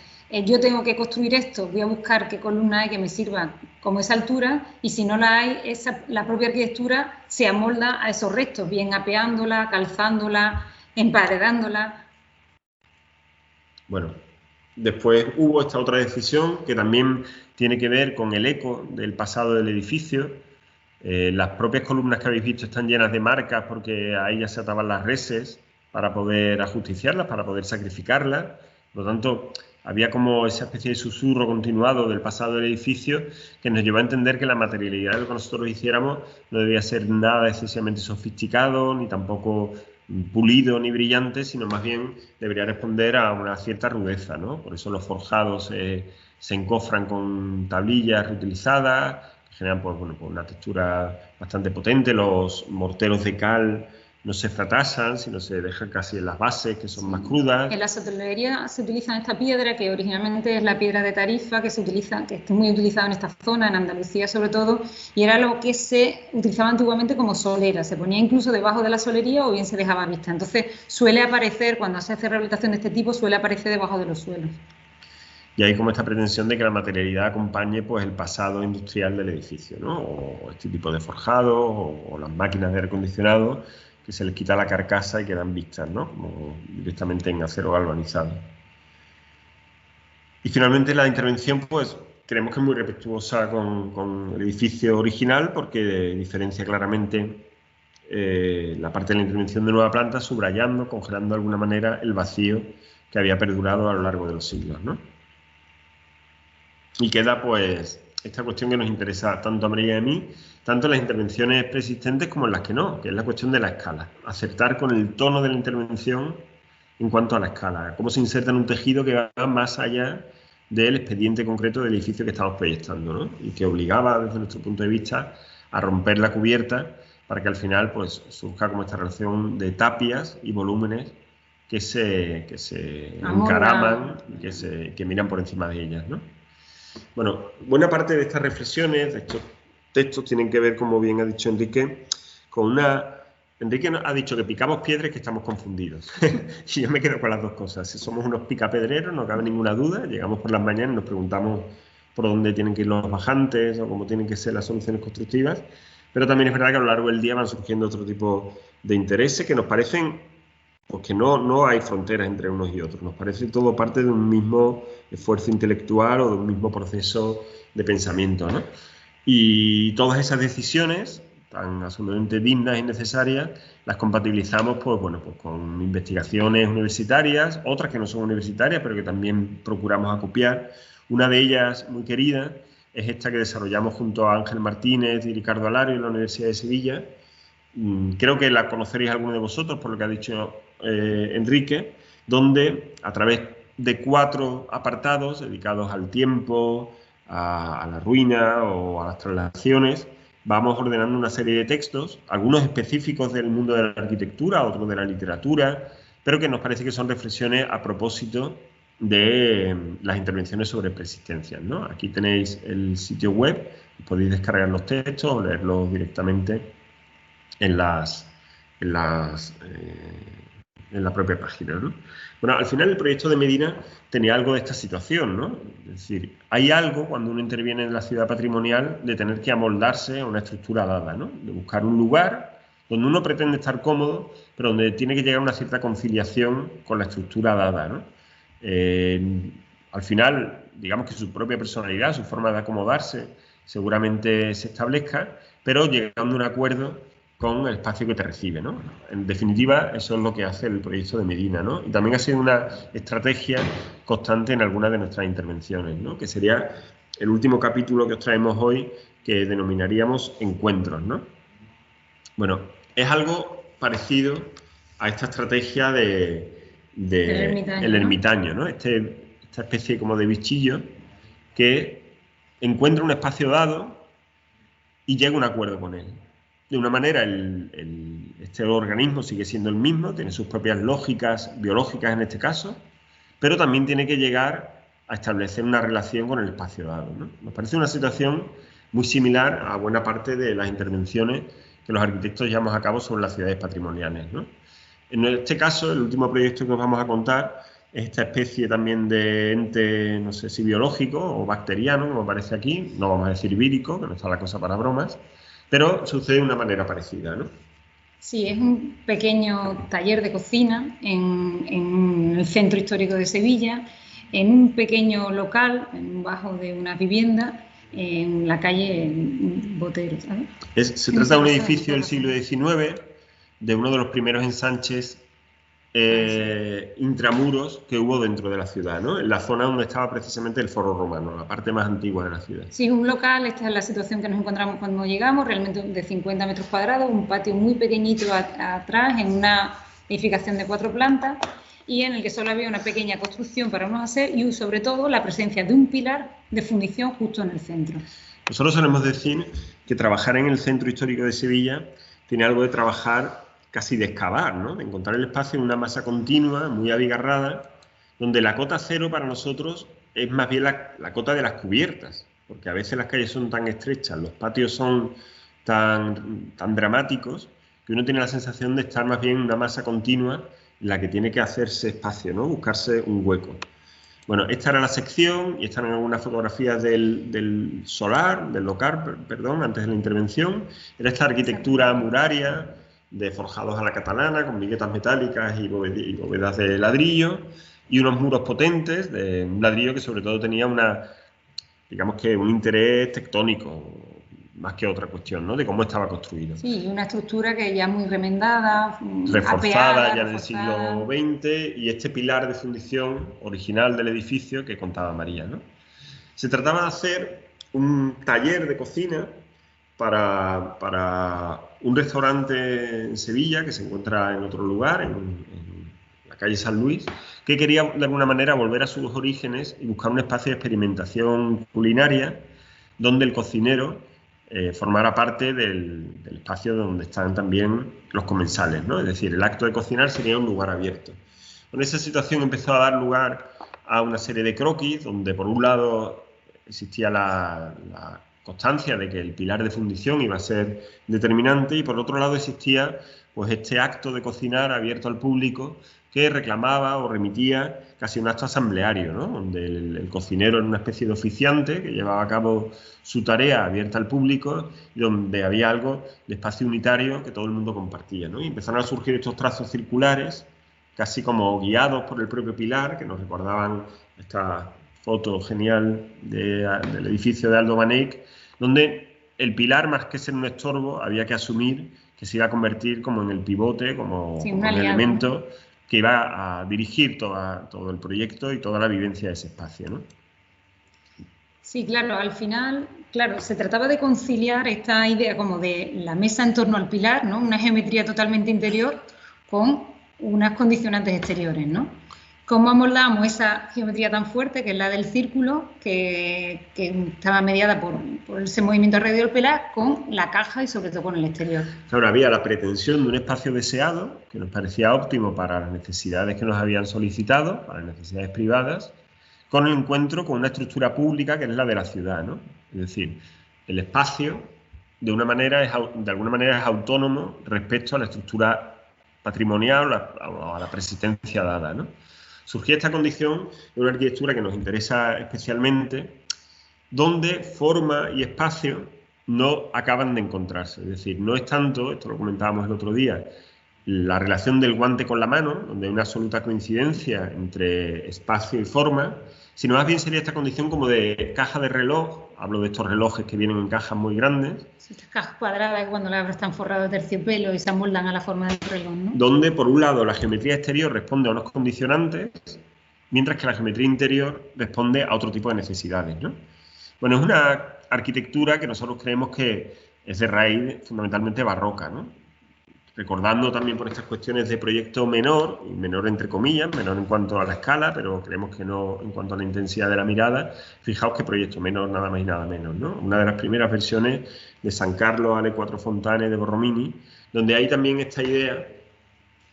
yo tengo que construir esto, voy a buscar qué columna hay que me sirva como esa altura, y si no la hay, la propia arquitectura se amolda a esos restos, bien apeándola, calzándola, emparedándola. Bueno, después hubo esta otra decisión que también tiene que ver con el eco del pasado del edificio. Las propias columnas que habéis visto están llenas de marcas porque a ellas se ataban las reses para poder ajusticiarlas, para poder sacrificarlas. Por lo tanto, había como esa especie de susurro continuado del pasado del edificio que nos llevó a entender que la materialidad de lo que nosotros hiciéramos no debía ser nada excesivamente sofisticado, ni tampoco pulido ni brillante, sino más bien debería responder a una cierta rudeza, ¿no? Por eso los forjados se encofran con tablillas reutilizadas, que generan pues, bueno, pues una textura bastante potente. Los morteros de cal no se fratasan, sino se dejan casi en las bases, que son más crudas. En la sotelería se utiliza esta piedra, que originalmente es la piedra de Tarifa, que es muy utilizada en esta zona, en Andalucía sobre todo, y era lo que se utilizaba antiguamente como solera. Se ponía incluso debajo de la solería o bien se dejaba vista. Entonces suele aparecer, cuando se hace rehabilitación de este tipo, suele aparecer debajo de los suelos. Y hay como esta pretensión de que la materialidad acompañe pues, el pasado industrial del edificio, ¿no? O este tipo de forjados, o las máquinas de aire acondicionado, que se les quita la carcasa y quedan vistas, ¿no? Como directamente en acero galvanizado. Y finalmente la intervención, pues, creemos que es muy respetuosa con el edificio original, porque diferencia claramente la parte de la intervención de nueva planta, subrayando, congelando de alguna manera el vacío que había perdurado a lo largo de los siglos, ¿no? Y queda, pues, esta cuestión que nos interesa tanto a María y a mí, tanto en las intervenciones persistentes como en las que no, que es la cuestión de la escala. Acertar con el tono de la intervención en cuanto a la escala. Cómo se inserta en un tejido que va más allá del expediente concreto del edificio que estamos proyectando, ¿no? Y que obligaba, desde nuestro punto de vista, a romper la cubierta para que al final pues surja como esta relación de tapias y volúmenes que se encaraman, que miran por encima de ellas, ¿no? Bueno, buena parte de estas reflexiones, de estos textos, tienen que ver, como bien ha dicho Enrique, con una... Enrique ha dicho que picamos piedras y que estamos confundidos. Y yo me quedo con las dos cosas. Si somos unos picapedreros, no cabe ninguna duda. Llegamos por las mañanas y nos preguntamos por dónde tienen que ir los bajantes o cómo tienen que ser las soluciones constructivas. Pero también es verdad que a lo largo del día van surgiendo otro tipo de intereses que nos parecen, pues que no hay fronteras entre unos y otros. Nos parece todo parte de un mismo esfuerzo intelectual o de un mismo proceso de pensamiento, ¿no? Y todas esas decisiones tan absolutamente dignas y necesarias, las compatibilizamos pues con investigaciones universitarias, otras que no son universitarias, pero que también procuramos acopiar. Una de ellas, muy querida, es esta que desarrollamos junto a Ángel Martínez y Ricardo Alario en la Universidad de Sevilla. Creo que la conoceréis alguno de vosotros, por lo que ha dicho Enrique, donde a través de 4 apartados dedicados al tiempo, a la ruina o a las traslaciones, vamos ordenando una serie de textos, algunos específicos del mundo de la arquitectura, otros de la literatura, pero que nos parece que son reflexiones a propósito de las intervenciones sobre preexistencias, ¿no? Aquí tenéis el sitio web, podéis descargar los textos o leerlos directamente en la propia página, ¿no? Bueno, al final el proyecto de Medina tenía algo de esta situación, ¿no? Es decir, hay algo cuando uno interviene en la ciudad patrimonial de tener que amoldarse a una estructura dada, ¿no? De buscar un lugar donde uno pretende estar cómodo, pero donde tiene que llegar a una cierta conciliación con la estructura dada, ¿no? Al final, digamos que su propia personalidad, su forma de acomodarse, seguramente se establezca, pero llegando a un acuerdo con el espacio que te recibe, ¿no? En definitiva, eso es lo que hace el proyecto de Medina, ¿no? Y también ha sido una estrategia constante en algunas de nuestras intervenciones, ¿no? Que sería el último capítulo que os traemos hoy, que denominaríamos Encuentros, ¿no? Bueno, es algo parecido a esta estrategia el ermitaño, ¿no? Esta especie como de bichillo que encuentra un espacio dado y llega a un acuerdo con él. De una manera, este organismo sigue siendo el mismo, tiene sus propias lógicas biológicas en este caso, pero también tiene que llegar a establecer una relación con el espacio dado, ¿no? Nos parece una situación muy similar a buena parte de las intervenciones que los arquitectos llevamos a cabo sobre las ciudades patrimoniales, ¿no? En este caso, el último proyecto que os vamos a contar es esta especie también de ente, no sé si biológico o bacteriano, como aparece aquí, no vamos a decir vírico, que no está la cosa para bromas, pero sucede de una manera parecida, ¿no? Sí, es un pequeño taller de cocina en el centro histórico de Sevilla, en un pequeño local, en un bajo de una vivienda, en la calle Botero, ¿sabes? Se trata de un edificio del siglo XIX, de uno de los primeros ensanches intramuros que hubo dentro de la ciudad, ¿no? En la zona donde estaba precisamente el Foro Romano, la parte más antigua de la ciudad. Sí, un local, esta es la situación que nos encontramos cuando llegamos, realmente de 50 metros cuadrados, un patio muy pequeñito atrás, en una edificación de 4 plantas, y en el que solo había una pequeña construcción para unos hacer y sobre todo la presencia de un pilar de fundición justo en el centro. Nosotros solemos decir que trabajar en el centro histórico de Sevilla tiene algo de trabajar casi de excavar, ¿no? De encontrar el espacio en una masa continua, muy abigarrada, donde la cota cero para nosotros es más bien la cota de las cubiertas, porque a veces las calles son tan estrechas, los patios son tan dramáticos, que uno tiene la sensación de estar más bien en una masa continua en la que tiene que hacerse espacio, ¿no? Buscarse un hueco. Bueno, esta era la sección y están algunas fotografías del solar, del local, perdón, antes de la intervención. Era esta arquitectura muraria de forjados a la catalana, con viguetas metálicas y bóvedas de ladrillo, y unos muros potentes de un ladrillo que sobre todo tenía digamos que un interés tectónico, más que otra cuestión, ¿no? De cómo estaba construido. Sí, una estructura que ya muy remendada, reforzada ya en el siglo XX, y este pilar de fundición original del edificio que contaba María, ¿no? Se trataba de hacer un taller de cocina para un restaurante en Sevilla que se encuentra en otro lugar, en la calle San Luis, que quería de alguna manera volver a sus orígenes y buscar un espacio de experimentación culinaria donde el cocinero formara parte del espacio donde están también los comensales, ¿no? Es decir, el acto de cocinar sería un lugar abierto. Bueno, esa situación empezó a dar lugar a una serie de croquis donde, por un lado, existía la constancia de que el pilar de fundición iba a ser determinante, y por otro lado existía pues este acto de cocinar abierto al público que reclamaba o remitía casi un acto asambleario, ¿no? Donde el cocinero era una especie de oficiante que llevaba a cabo su tarea abierta al público y donde había algo de espacio unitario que todo el mundo compartía, ¿no? Y empezaron a surgir estos trazos circulares, casi como guiados por el propio pilar, que nos recordaban esta foto genial del edificio de Aldo Van Eyck, donde el pilar, más que ser un estorbo, había que asumir que se iba a convertir como en el pivote, como un elemento que iba a dirigir todo el proyecto y toda la vivencia de ese espacio, ¿no? Sí, claro, al final, claro, se trataba de conciliar esta idea como de la mesa en torno al pilar, ¿no? Una geometría totalmente interior con unas condicionantes exteriores, ¿no? Cómo amoldamos esa geometría tan fuerte, que es la del círculo, que estaba mediada por ese movimiento alrededor del pilar, con la caja y sobre todo con el exterior. Claro, había la pretensión de un espacio deseado, que nos parecía óptimo para las necesidades que nos habían solicitado, para las necesidades privadas, con el encuentro con una estructura pública que es la de la ciudad, ¿no? Es decir, el espacio de alguna manera es autónomo respecto a la estructura patrimonial o a la preexistencia dada, ¿no? Surgía esta condición de una arquitectura que nos interesa especialmente, donde forma y espacio no acaban de encontrarse. Es decir, no es tanto, esto lo comentábamos el otro día, la relación del guante con la mano, donde hay una absoluta coincidencia entre espacio y forma, sino más bien sería esta condición como de caja de reloj. Hablo de estos relojes que vienen en cajas muy grandes. Sí, estas cajas cuadradas que cuando las abres están forradas de terciopelo y se amoldan a la forma del reloj, ¿no? Donde, por un lado, la geometría exterior responde a unos condicionantes, mientras que la geometría interior responde a otro tipo de necesidades, ¿no? Bueno, es una arquitectura que nosotros creemos que es de raíz fundamentalmente barroca, ¿no? Recordando también por estas cuestiones de proyecto menor, y menor entre comillas, menor en cuanto a la escala, pero creemos que no en cuanto a la intensidad de la mirada. Fijaos que proyecto menor nada más y nada menos, ¿no? Una de las primeras versiones de San Carlos alle Quattro Fontane de Borromini, donde hay también esta idea,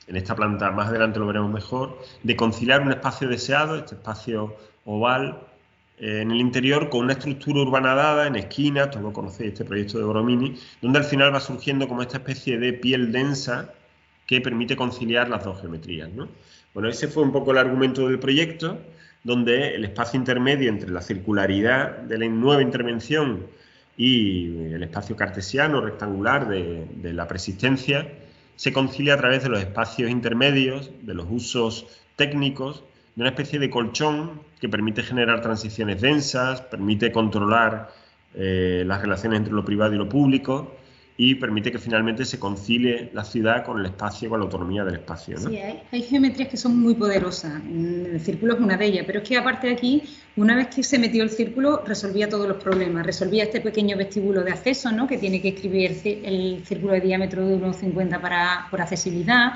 en esta planta más adelante lo veremos mejor, de conciliar un espacio deseado, este espacio oval, en el interior, con una estructura urbana dada, en esquinas, todos conocéis este proyecto de Borromini, donde al final va surgiendo como esta especie de piel densa que permite conciliar las dos geometrías, ¿no? Bueno, ese fue un poco el argumento del proyecto, donde el espacio intermedio entre la circularidad de la nueva intervención y el espacio cartesiano rectangular de la preexistencia se concilia a través de los espacios intermedios, de los usos técnicos, de una especie de colchón que permite generar transiciones densas, permite controlar las relaciones entre lo privado y lo público y permite que finalmente se concilie la ciudad con el espacio, con la autonomía del espacio, ¿no? Sí, hay geometrías que son muy poderosas, el círculo es una de ellas, pero es que aparte de aquí, una vez que se metió el círculo, resolvía todos los problemas, resolvía este pequeño vestíbulo de acceso, ¿no? Que tiene que escribir el círculo de diámetro de 1,50 por accesibilidad,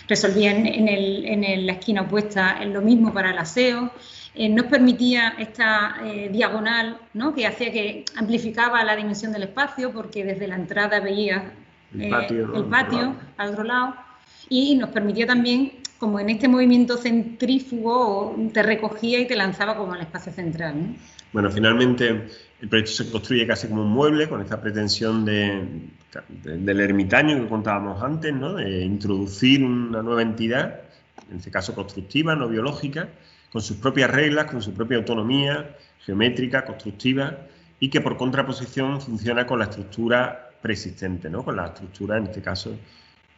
resolvía en la esquina opuesta lo mismo para el aseo, nos permitía esta diagonal, ¿no? Que hacía que amplificaba la dimensión del espacio porque desde la entrada veía el patio al otro lado y nos permitía también, como en este movimiento centrífugo, te recogía y te lanzaba como al espacio central, ¿no? Bueno, finalmente el proyecto se construye casi como un mueble, con esta pretensión del ermitaño que contábamos antes, ¿no? De introducir una nueva entidad, en este caso constructiva, no biológica, con sus propias reglas, con su propia autonomía geométrica, constructiva, y que por contraposición funciona con la estructura preexistente, ¿no? Con la estructura, en este caso,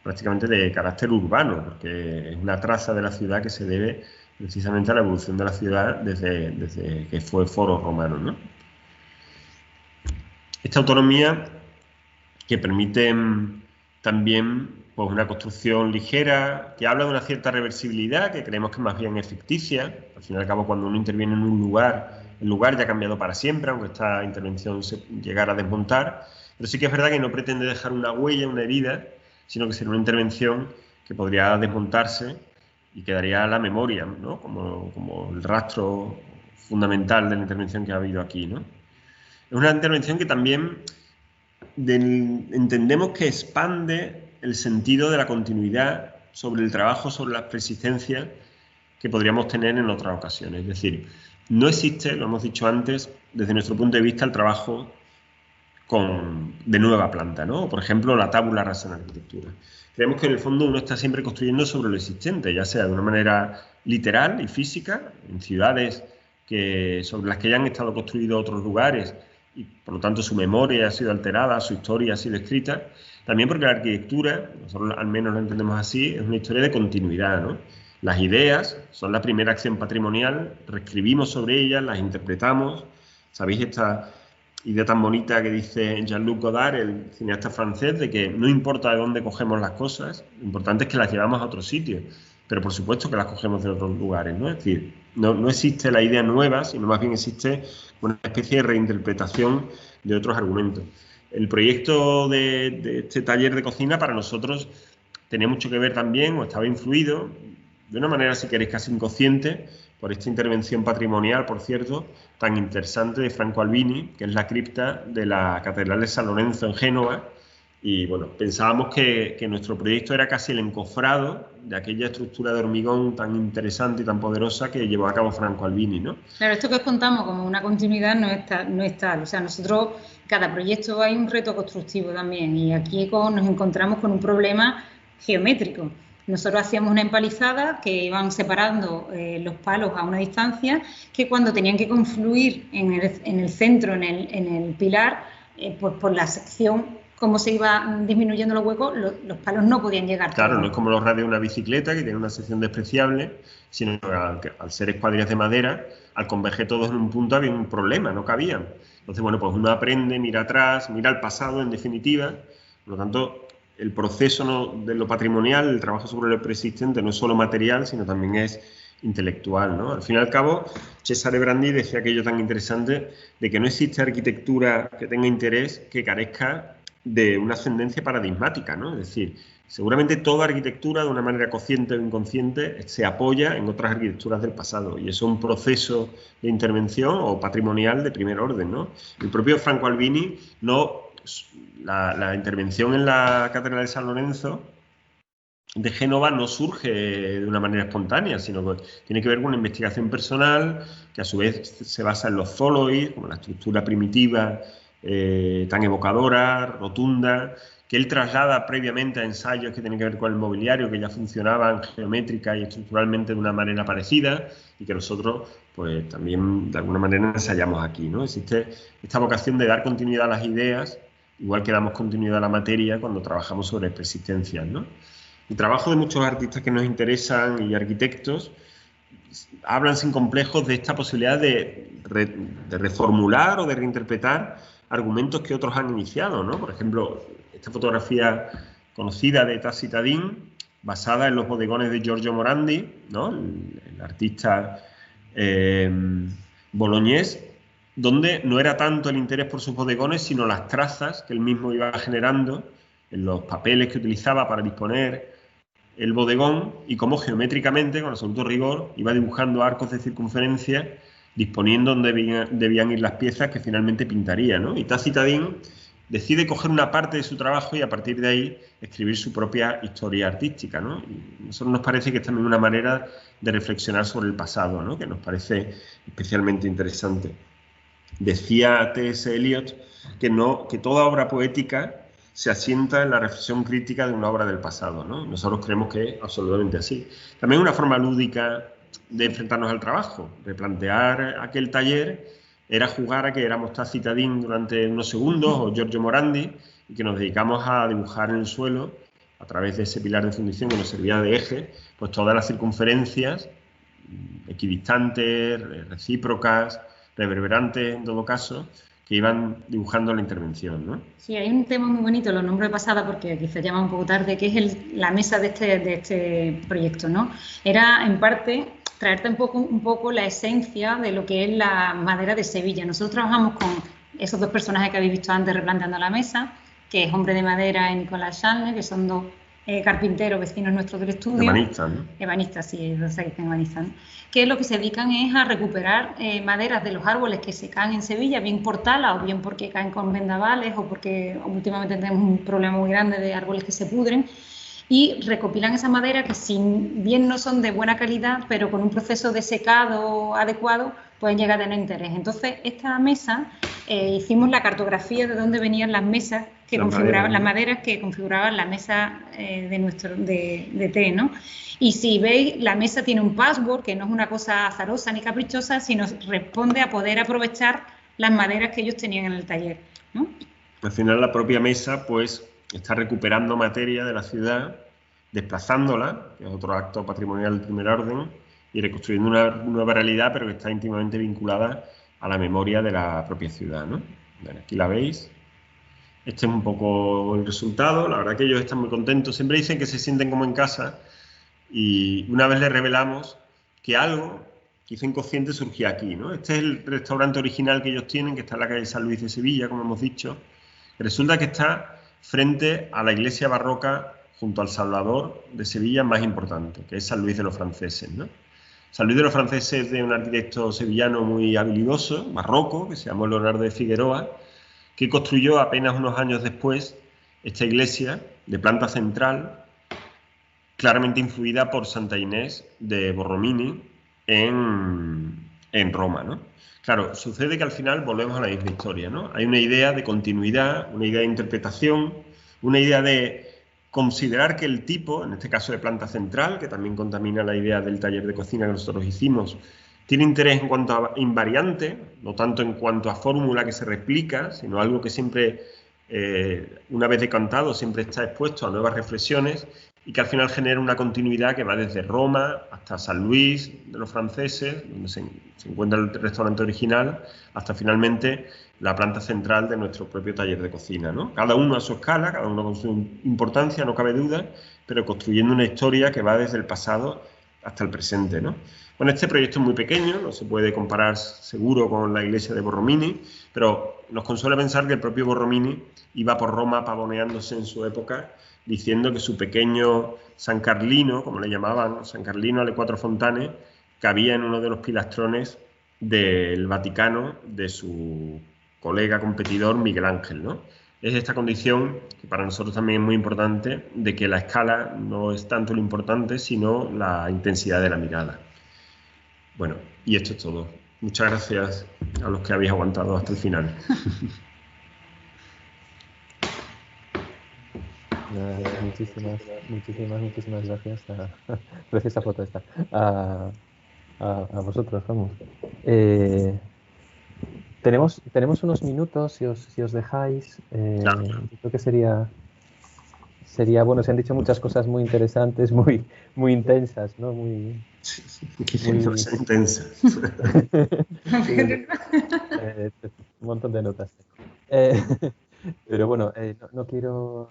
prácticamente de carácter urbano, porque es una traza de la ciudad que se debe precisamente a la evolución de la ciudad desde que fue foro romano, ¿no? Esta autonomía que permite también pues, una construcción ligera, que habla de una cierta reversibilidad, que creemos que más bien es ficticia. Al fin y al cabo, cuando uno interviene en un lugar, el lugar ya ha cambiado para siempre, aunque esta intervención se llegara a desmontar. Pero sí que es verdad que no pretende dejar una huella, una herida, sino que será una intervención que podría desmontarse y quedaría la memoria, ¿no? Como el rastro fundamental de la intervención que ha habido aquí, ¿no? Es una intervención que también entendemos que expande el sentido de la continuidad sobre el trabajo, sobre las persistencias que podríamos tener en otras ocasiones. Es decir, no existe, lo hemos dicho antes, desde nuestro punto de vista, el trabajo de nueva planta, ¿no? Por ejemplo, la tabula rasa en arquitectura. Creemos que en el fondo uno está siempre construyendo sobre lo existente, ya sea de una manera literal y física, en ciudades sobre las que ya han estado construidos otros lugares y por lo tanto su memoria ha sido alterada, su historia ha sido escrita. También porque la arquitectura, nosotros al menos lo entendemos así, es una historia de continuidad, ¿no? Las ideas son la primera acción patrimonial, reescribimos sobre ellas, las interpretamos. ¿Sabéis esta idea tan bonita que dice Jean-Luc Godard, el cineasta francés, de que no importa de dónde cogemos las cosas, lo importante es que las llevamos a otro sitio, pero por supuesto que las cogemos de otros lugares, ¿no? Es decir, no existe la idea nueva, sino más bien existe una especie de reinterpretación de otros argumentos. El proyecto de este taller de cocina para nosotros tenía mucho que ver también, o estaba influido, de una manera, si queréis, casi inconsciente, por esta intervención patrimonial, por cierto, tan interesante de Franco Albini, que es la cripta de la Catedral de San Lorenzo en Génova. Y bueno, pensábamos que nuestro proyecto era casi el encofrado de aquella estructura de hormigón tan interesante y tan poderosa que llevó a cabo Franco Albini, ¿no? Claro, esto que os contamos como una continuidad no es tal. O sea, nosotros, cada proyecto hay un reto constructivo también, y aquí nos encontramos con un problema geométrico. Nosotros hacíamos una empalizada que iban separando los palos a una distancia, que cuando tenían que confluir en el centro, en el pilar, pues por la sección, como se iba disminuyendo los huecos, los palos no podían llegar. Claro, no es como los radios de una bicicleta, que tiene una sección despreciable, sino que al ser escuadrillas de madera, al converger todos en un punto había un problema, no cabían. Entonces, bueno, pues uno aprende, mira atrás, mira al pasado, en definitiva. Por lo tanto, el proceso de lo patrimonial, el trabajo sobre lo preexistente, no es solo material, sino también es intelectual, ¿no? Al fin y al cabo, Cesare Brandi decía aquello tan interesante de que no existe arquitectura que tenga interés que carezca de una ascendencia paradigmática, ¿no? Es decir, seguramente toda arquitectura, de una manera consciente o inconsciente, se apoya en otras arquitecturas del pasado, y eso es un proceso de intervención o patrimonial de primer orden, ¿no? El propio Franco Albini la intervención en la Catedral de San Lorenzo de Génova no surge de una manera espontánea, sino que tiene que ver con una investigación personal que a su vez se basa en los zoloids, como la estructura primitiva, tan evocadora, rotunda, que él traslada previamente a ensayos que tienen que ver con el mobiliario, que ya funcionaban geométrica y estructuralmente de una manera parecida, y que nosotros pues también de alguna manera ensayamos aquí, ¿no? Existe esta vocación de dar continuidad a las ideas, igual que damos continuidad a la materia cuando trabajamos sobre persistencias, ¿no? El trabajo de muchos artistas que nos interesan y arquitectos hablan sin complejos de esta posibilidad de reformular o de reinterpretar argumentos que otros han iniciado, ¿no? Por ejemplo, esta fotografía conocida de Tacitadin, basada en los bodegones de Giorgio Morandi, ¿no? El artista boloñés, donde no era tanto el interés por sus bodegones, sino las trazas que él mismo iba generando en los papeles que utilizaba para disponer el bodegón, y cómo geométricamente, con absoluto rigor, iba dibujando arcos de circunferencia, disponiendo donde debían ir las piezas que finalmente pintaría, ¿no? Y Tacitadin decide coger una parte de su trabajo y a partir de ahí escribir su propia historia artística, ¿no? Y a nosotros nos parece que es también una manera de reflexionar sobre el pasado, ¿no? Que nos parece especialmente interesante. Decía T.S. Eliot que toda obra poética se asienta en la reflexión crítica de una obra del pasado, ¿no? Nosotros creemos que es absolutamente así. También una forma lúdica de enfrentarnos al trabajo, replantear aquel taller, era jugar a que éramos Tacitadin durante unos segundos o Giorgio Morandi, y que nos dedicamos a dibujar en el suelo, a través de ese pilar de fundición que nos servía de eje, pues todas las circunferencias equidistantes, recíprocas, reverberantes en todo caso, que iban dibujando la intervención, ¿no? Sí, hay un tema muy bonito, lo nombro de pasada porque quizás llama un poco tarde, que es la mesa de este proyecto, ¿no? Era, en parte, traerte un poco la esencia de lo que es la madera de Sevilla. Nosotros trabajamos con esos dos personajes que habéis visto antes replanteando la mesa, que es Hombre de Madera y Nicolás Schalner, que son dos carpinteros, vecinos nuestros del estudio. Ebanistas, ¿no? Ebanistas, sí, ebanistas, ¿no? Que lo que se dedican es a recuperar maderas de los árboles que se caen en Sevilla, bien por tala o bien porque caen con vendavales o porque últimamente tenemos un problema muy grande de árboles que se pudren, y recopilan esa madera que, si bien no son de buena calidad, pero con un proceso de secado adecuado pueden llegar a tener interés. Entonces, esta mesa, hicimos la cartografía de dónde venían las mesas que configuraban, las maderas que configuraban la mesa de té, ¿no? Y si veis, la mesa tiene un password que no es una cosa azarosa ni caprichosa, sino responde a poder aprovechar las maderas que ellos tenían en el taller, ¿no? Al final, la propia mesa, pues, está recuperando materia de la ciudad, desplazándola, que es otro acto patrimonial de primer orden, y reconstruyendo una nueva realidad, pero que está íntimamente vinculada a la memoria de la propia ciudad, ¿no? Bueno, aquí la veis. Este es un poco el resultado. La verdad que ellos están muy contentos. Siempre dicen que se sienten como en casa, y una vez les revelamos que algo que hizo inconsciente surgía aquí, ¿no? Este es el restaurante original que ellos tienen, que está en la calle San Luis de Sevilla, como hemos dicho. Resulta que está frente a la iglesia barroca junto al Salvador de Sevilla más importante, que es San Luis de los Franceses, ¿no? San Luis de los Franceses es de un arquitecto sevillano muy habilidoso, barroco, que se llamó Leonardo de Figueroa, que construyó apenas unos años después esta iglesia de planta central, claramente influida por Santa Inés de Borromini en Roma, ¿no? Claro, sucede que al final volvemos a la misma historia, ¿no? Hay una idea de continuidad, una idea de interpretación, una idea de considerar que el tipo, en este caso de planta central, que también contamina la idea del taller de cocina que nosotros hicimos, tiene interés en cuanto a invariante, no tanto en cuanto a fórmula que se replica, sino algo que siempre, una vez decantado, siempre está expuesto a nuevas reflexiones, y que al final genera una continuidad que va desde Roma hasta San Luis de los Franceses, donde se encuentra el restaurante original, hasta finalmente la planta central de nuestro propio taller de cocina, ¿no? Cada uno a su escala, cada uno con su importancia, no cabe duda, pero construyendo una historia que va desde el pasado hasta el presente, ¿no? Bueno, este proyecto es muy pequeño, no se puede comparar seguro con la iglesia de Borromini, pero nos consuela pensar que el propio Borromini iba por Roma pavoneándose en su época, diciendo que su pequeño San Carlino, como le llamaban, San Carlino alle Quattro Fontane, cabía en uno de los pilastrones del Vaticano de su colega competidor Miguel Ángel, ¿no? Es esta condición, que para nosotros también es muy importante, de que la escala no es tanto lo importante, sino la intensidad de la mirada. Bueno, y esto es todo. Muchas gracias a los que habéis aguantado hasta el final. Muchísimas gracias. Preciosa foto esta. A vosotros, vamos. Tenemos unos minutos, si os dejáis. Claro. Creo que sería bueno. Se han dicho muchas cosas muy interesantes, muy intensas, ¿no? Muy intensas. Un montón de notas. Pero bueno, no quiero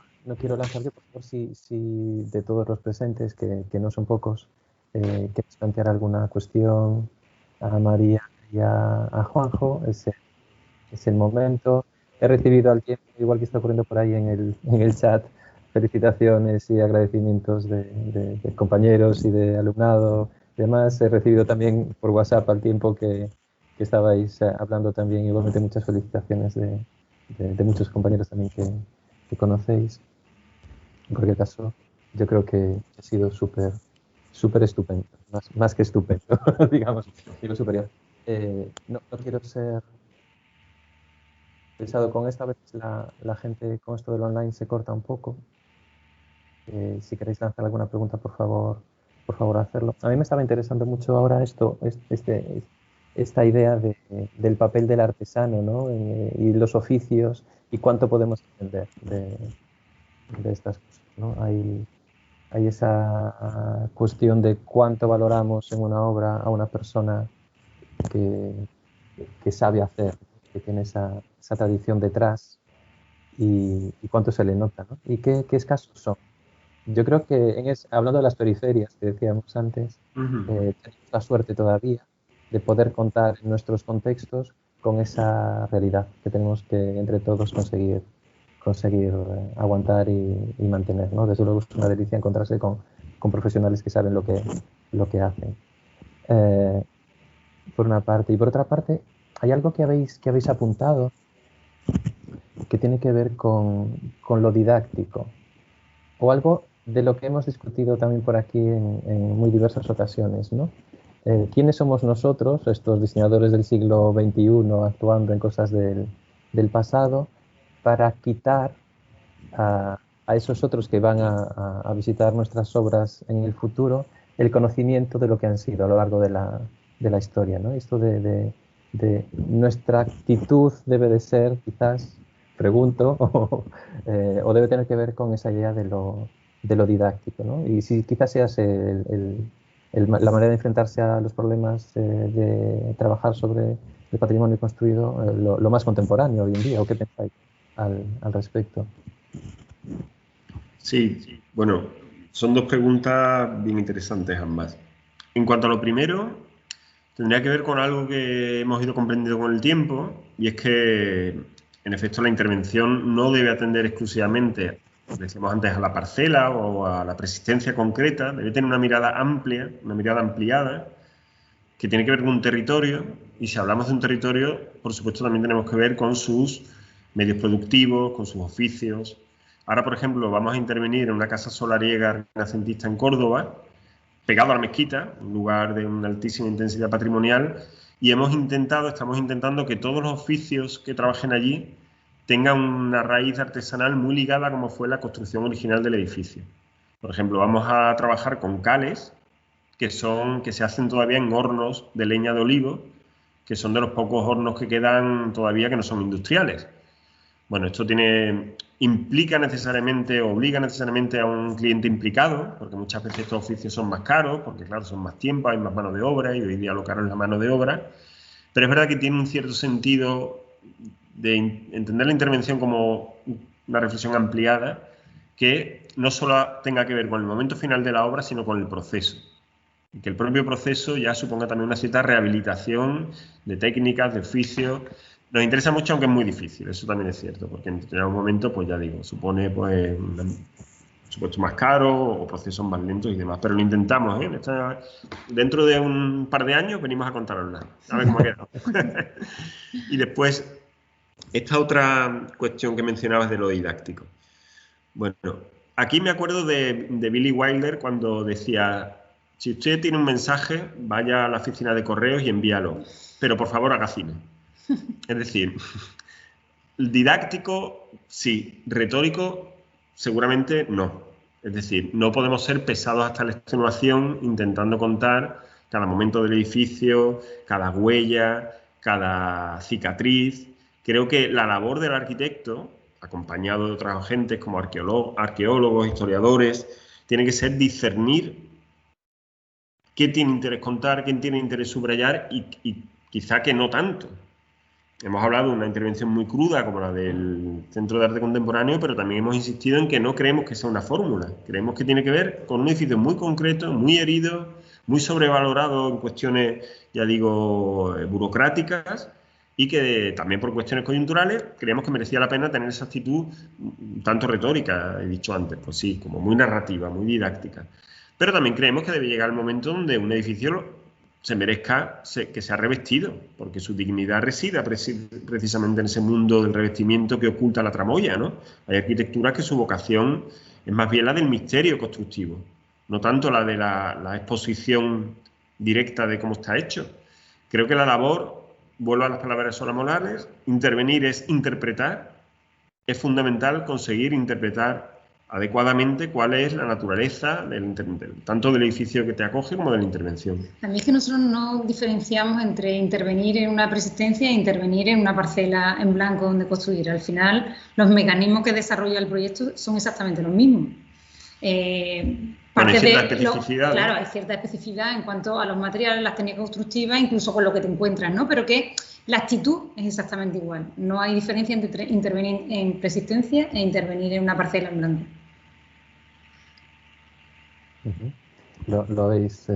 lanzar yo, por favor, si de todos los presentes, que no son pocos, queréis plantear alguna cuestión a María y a Juanjo. Es el momento. He recibido al tiempo, igual que está ocurriendo por ahí en el chat, felicitaciones y agradecimientos de compañeros y de alumnado y demás. He recibido también por WhatsApp al tiempo que estabais hablando también, igualmente muchas felicitaciones de muchos compañeros también que conocéis. En cualquier caso, yo creo que ha sido súper estupendo, más que estupendo, digamos, digo superior. No quiero ser pesado con esta vez. La gente con esto del online se corta un poco. Si queréis lanzar alguna pregunta, por favor hacerlo. A mí me estaba interesando mucho ahora esta idea del papel del artesano, ¿no? Y los oficios y cuánto podemos entender de estas cosas, ¿no? Hay esa cuestión de cuánto valoramos en una obra a una persona que sabe hacer, que tiene esa tradición detrás, y cuánto se le nota, ¿no? Y qué escasos son. Yo creo que hablando de las periferias que decíamos antes, tenemos la suerte todavía de poder contar en nuestros contextos con esa realidad que tenemos que entre todos conseguir conseguir aguantar y mantener, ¿no? Desde luego es una delicia encontrarse con profesionales que saben lo que hacen. Por una parte. Y por otra parte, hay algo que habéis apuntado que tiene que ver con lo didáctico, o algo de lo que hemos discutido también por aquí en muy diversas ocasiones, ¿no? ¿Quiénes somos nosotros, estos diseñadores del siglo XXI, actuando en cosas del pasado, para quitar a esos otros que van a visitar nuestras obras en el futuro el conocimiento de lo que han sido a lo largo de la historia, ¿no? Esto de nuestra actitud debe de ser, quizás, pregunto, o debe tener que ver con esa idea de lo didáctico, ¿no? Y si quizás sea la manera de enfrentarse a los problemas de trabajar sobre el patrimonio construido lo más contemporáneo hoy en día, ¿o qué pensáis al respecto? Sí, bueno, son dos preguntas bien interesantes ambas. En cuanto a lo primero, tendría que ver con algo que hemos ido comprendiendo con el tiempo, y es que, en efecto, la intervención no debe atender exclusivamente, decíamos antes, a la parcela o a la persistencia concreta, debe tener una mirada amplia, una mirada ampliada, que tiene que ver con un territorio, y si hablamos de un territorio, por supuesto, también tenemos que ver con sus medios productivos, con sus oficios. Ahora, por ejemplo, vamos a intervenir en una casa solariega renacentista en Córdoba, pegado a la mezquita, un lugar de una altísima intensidad patrimonial, y estamos intentando que todos los oficios que trabajen allí tengan una raíz artesanal muy ligada a como fue la construcción original del edificio. Por ejemplo, vamos a trabajar con cales que se hacen todavía en hornos de leña de olivo, que son de los pocos hornos que quedan todavía que no son industriales. Bueno, esto obliga necesariamente a un cliente implicado, porque muchas veces estos oficios son más caros, porque claro, son más tiempo, hay más mano de obra, y hoy día lo caro es la mano de obra. Pero es verdad que tiene un cierto sentido de entender la intervención como una reflexión ampliada, que no solo tenga que ver con el momento final de la obra, sino con el proceso. Y que el propio proceso ya suponga también una cierta rehabilitación de técnicas, de oficios. Nos interesa mucho, aunque es muy difícil, eso también es cierto, porque en determinados momentos, pues ya digo, supone pues supuesto más caro o procesos más lentos y demás, pero lo intentamos, ¿eh? Dentro de un par de años venimos a contarosla, a ver cómo ha quedado. Y después, esta otra cuestión que mencionabas de lo didáctico. Bueno, aquí me acuerdo de Billy Wilder cuando decía: si usted tiene un mensaje, vaya a la oficina de correos y envíalo, pero por favor haga cine. Es decir, didáctico, sí, retórico, seguramente no. Es decir, no podemos ser pesados hasta la extenuación intentando contar cada momento del edificio, cada huella, cada cicatriz. Creo que la labor del arquitecto, acompañado de otras agentes como arqueólogos, historiadores, tiene que ser discernir qué tiene interés contar, qué tiene interés subrayar y quizá que no tanto. Hemos hablado de una intervención muy cruda como la del Centro de Arte Contemporáneo, pero también hemos insistido en que no creemos que sea una fórmula. Creemos que tiene que ver con un edificio muy concreto, muy herido, muy sobrevalorado en cuestiones, ya digo, burocráticas, y que también por cuestiones coyunturales creemos que merecía la pena tener esa actitud tanto retórica, he dicho antes, pues sí, como muy narrativa, muy didáctica. Pero también creemos que debe llegar el momento donde un edificio se merezca que sea revestido, porque su dignidad reside precisamente en ese mundo del revestimiento que oculta la tramoya, ¿no? Hay arquitecturas que su vocación es más bien la del misterio constructivo, no tanto la de la exposición directa de cómo está hecho. Creo que la labor, vuelvo a las palabras de Sola Morales, intervenir es interpretar. Es fundamental conseguir interpretar adecuadamente cuál es la naturaleza tanto del edificio que te acoge como de la intervención. A mí es que nosotros no diferenciamos entre intervenir en una persistencia e intervenir en una parcela en blanco donde construir. Al final, los mecanismos que desarrolla el proyecto son exactamente los mismos. Bueno, hay cierta especificidad. Claro, hay cierta especificidad en cuanto a los materiales, las técnicas constructivas, incluso con lo que te encuentras, ¿no? Pero que la actitud es exactamente igual. No hay diferencia entre intervenir en persistencia e intervenir en una parcela en blanco. Lo habéis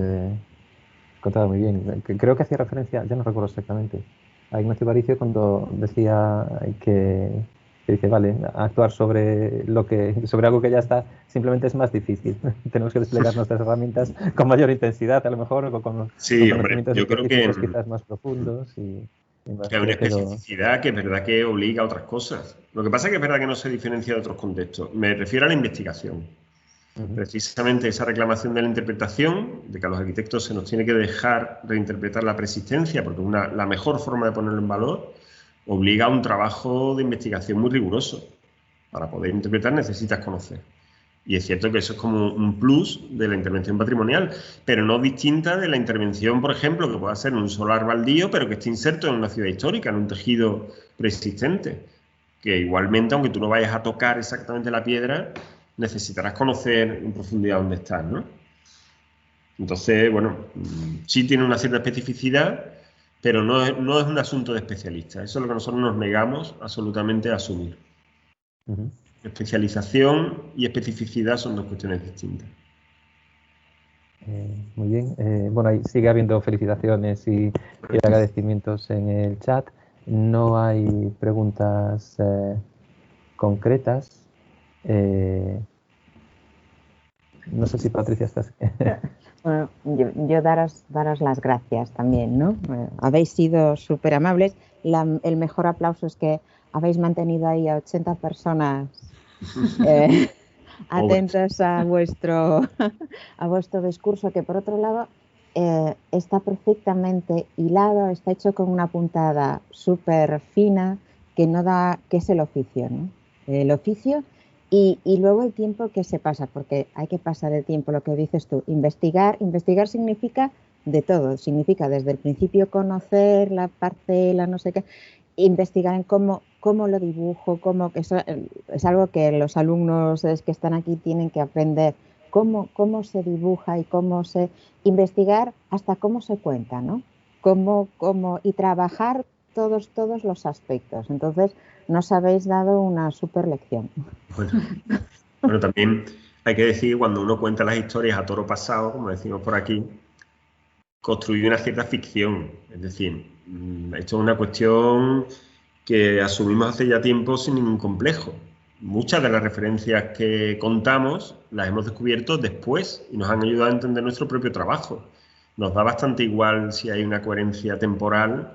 contado muy bien. Creo que hacía referencia, ya no recuerdo exactamente, a Ignacio Aparicio cuando decía que que dice, vale, actuar sobre algo que ya está, simplemente es más difícil. Tenemos que desplegar nuestras herramientas con mayor intensidad, a lo mejor, o con conocimientos yo creo específicos quizás más profundos. Que hay una especificidad que es verdad que obliga a otras cosas. Lo que pasa es que es verdad que no se diferencia de otros contextos. Me refiero a la investigación. Precisamente esa reclamación de la interpretación, de que a los arquitectos se nos tiene que dejar reinterpretar la preexistencia, porque la mejor forma de ponerlo en valor, obliga a un trabajo de investigación muy riguroso. Para poder interpretar necesitas conocer. Y es cierto que eso es como un plus de la intervención patrimonial, pero no distinta de la intervención, por ejemplo, que pueda ser en un solar baldío, pero que esté inserto en una ciudad histórica, en un tejido preexistente. Que igualmente, aunque tú no vayas a tocar exactamente la piedra, necesitarás conocer en profundidad dónde estás, ¿no? Entonces, bueno, sí tiene una cierta especificidad, pero no es un asunto de especialistas. Eso es lo que nosotros nos negamos absolutamente a asumir. Especialización y especificidad son dos cuestiones distintas. Muy bien. Bueno, ahí sigue habiendo felicitaciones y agradecimientos en el chat. No hay preguntas concretas. No sé si Patricia estás... Bueno, yo daros las gracias también, ¿no? Habéis sido súper amables. El mejor aplauso es que habéis mantenido ahí a 80 personas atentos a vuestro discurso, que por otro lado está perfectamente hilado, está hecho con una puntada súper fina que es el oficio, ¿no? El oficio y luego el tiempo que se pasa, porque hay que pasar el tiempo, lo que dices tú. Investigar significa de todo, significa desde el principio conocer la parcela, no sé qué, investigar en cómo lo dibujo, eso es algo que los alumnos que están aquí tienen que aprender, cómo se dibuja y investigar hasta cómo se cuenta, ¿no? Y trabajar todos los aspectos. Entonces, nos habéis dado una súper lección. Bueno, también hay que decir, cuando uno cuenta las historias a toro pasado, como decimos por aquí, construye una cierta ficción. Es decir, esto es una cuestión que asumimos hace ya tiempo sin ningún complejo. Muchas de las referencias que contamos las hemos descubierto después y nos han ayudado a entender nuestro propio trabajo. Nos da bastante igual si hay una coherencia temporal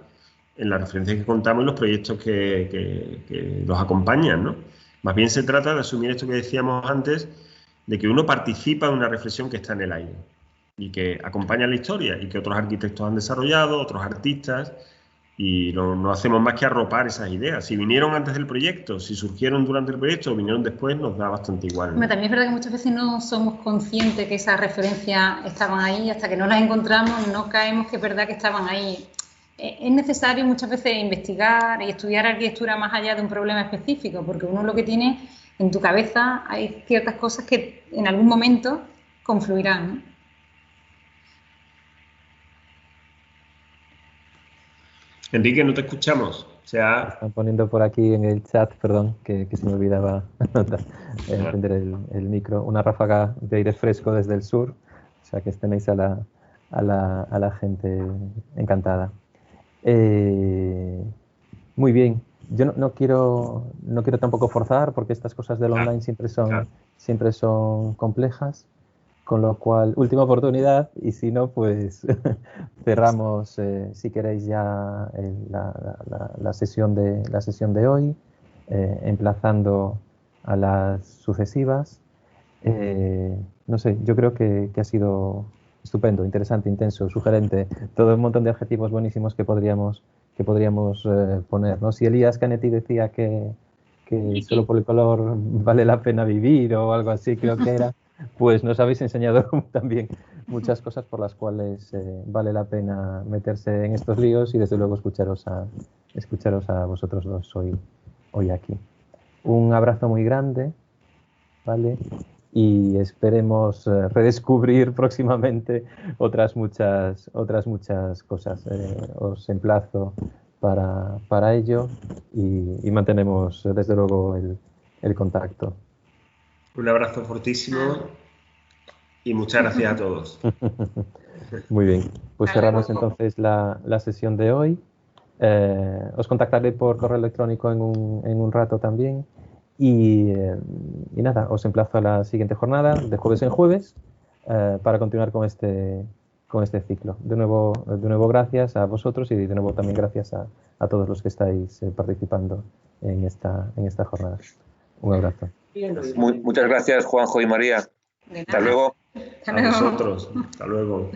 en las referencias que contamos y los proyectos que los acompañan, ¿no? Más bien se trata de asumir esto que decíamos antes, de que uno participa en una reflexión que está en el aire y que acompaña la historia y que otros arquitectos han desarrollado, otros artistas, y no hacemos más que arropar esas ideas. Si vinieron antes del proyecto, si surgieron durante el proyecto o vinieron después, nos da bastante igual, ¿no? También es verdad que muchas veces no somos conscientes que esas referencias estaban ahí, hasta que no las encontramos no caemos que es verdad que estaban ahí. Es necesario muchas veces investigar y estudiar arquitectura más allá de un problema específico, porque uno lo que tiene en tu cabeza, hay ciertas cosas que en algún momento confluirán, ¿no? Enrique, no te escuchamos. Están poniendo por aquí en el chat, perdón, que se me olvidaba encender el micro, una ráfaga de aire fresco desde el sur, o sea que tenéis a la gente encantada. Muy bien, yo no quiero tampoco forzar, porque estas cosas del online siempre son complejas. Con lo cual, última oportunidad, y si no, pues cerramos, si queréis, ya la sesión de hoy, emplazando a las sucesivas. No sé, yo creo que ha sido estupendo, interesante, intenso, sugerente, todo un montón de adjetivos buenísimos que podríamos poner, ¿no? Si Elías Canetti decía que solo por el color vale la pena vivir o algo así, creo que era, pues nos habéis enseñado también muchas cosas por las cuales vale la pena meterse en estos líos y desde luego escucharos a vosotros dos hoy aquí. Un abrazo muy grande, ¿vale? Y esperemos redescubrir próximamente otras muchas cosas. Os emplazo para ello y mantenemos desde luego el contacto. Un abrazo fortísimo y muchas gracias a todos. Muy bien, pues cerramos entonces la sesión de hoy Os contactaré por correo electrónico en un rato también. Y nada, os emplazo a la siguiente jornada, de jueves en jueves, para continuar con este ciclo. De nuevo gracias a vosotros y de nuevo también gracias a todos los que estáis participando en esta jornada. Un abrazo. Muchas gracias, Juanjo y María. Hasta luego. Hasta luego. A vosotros. Hasta luego.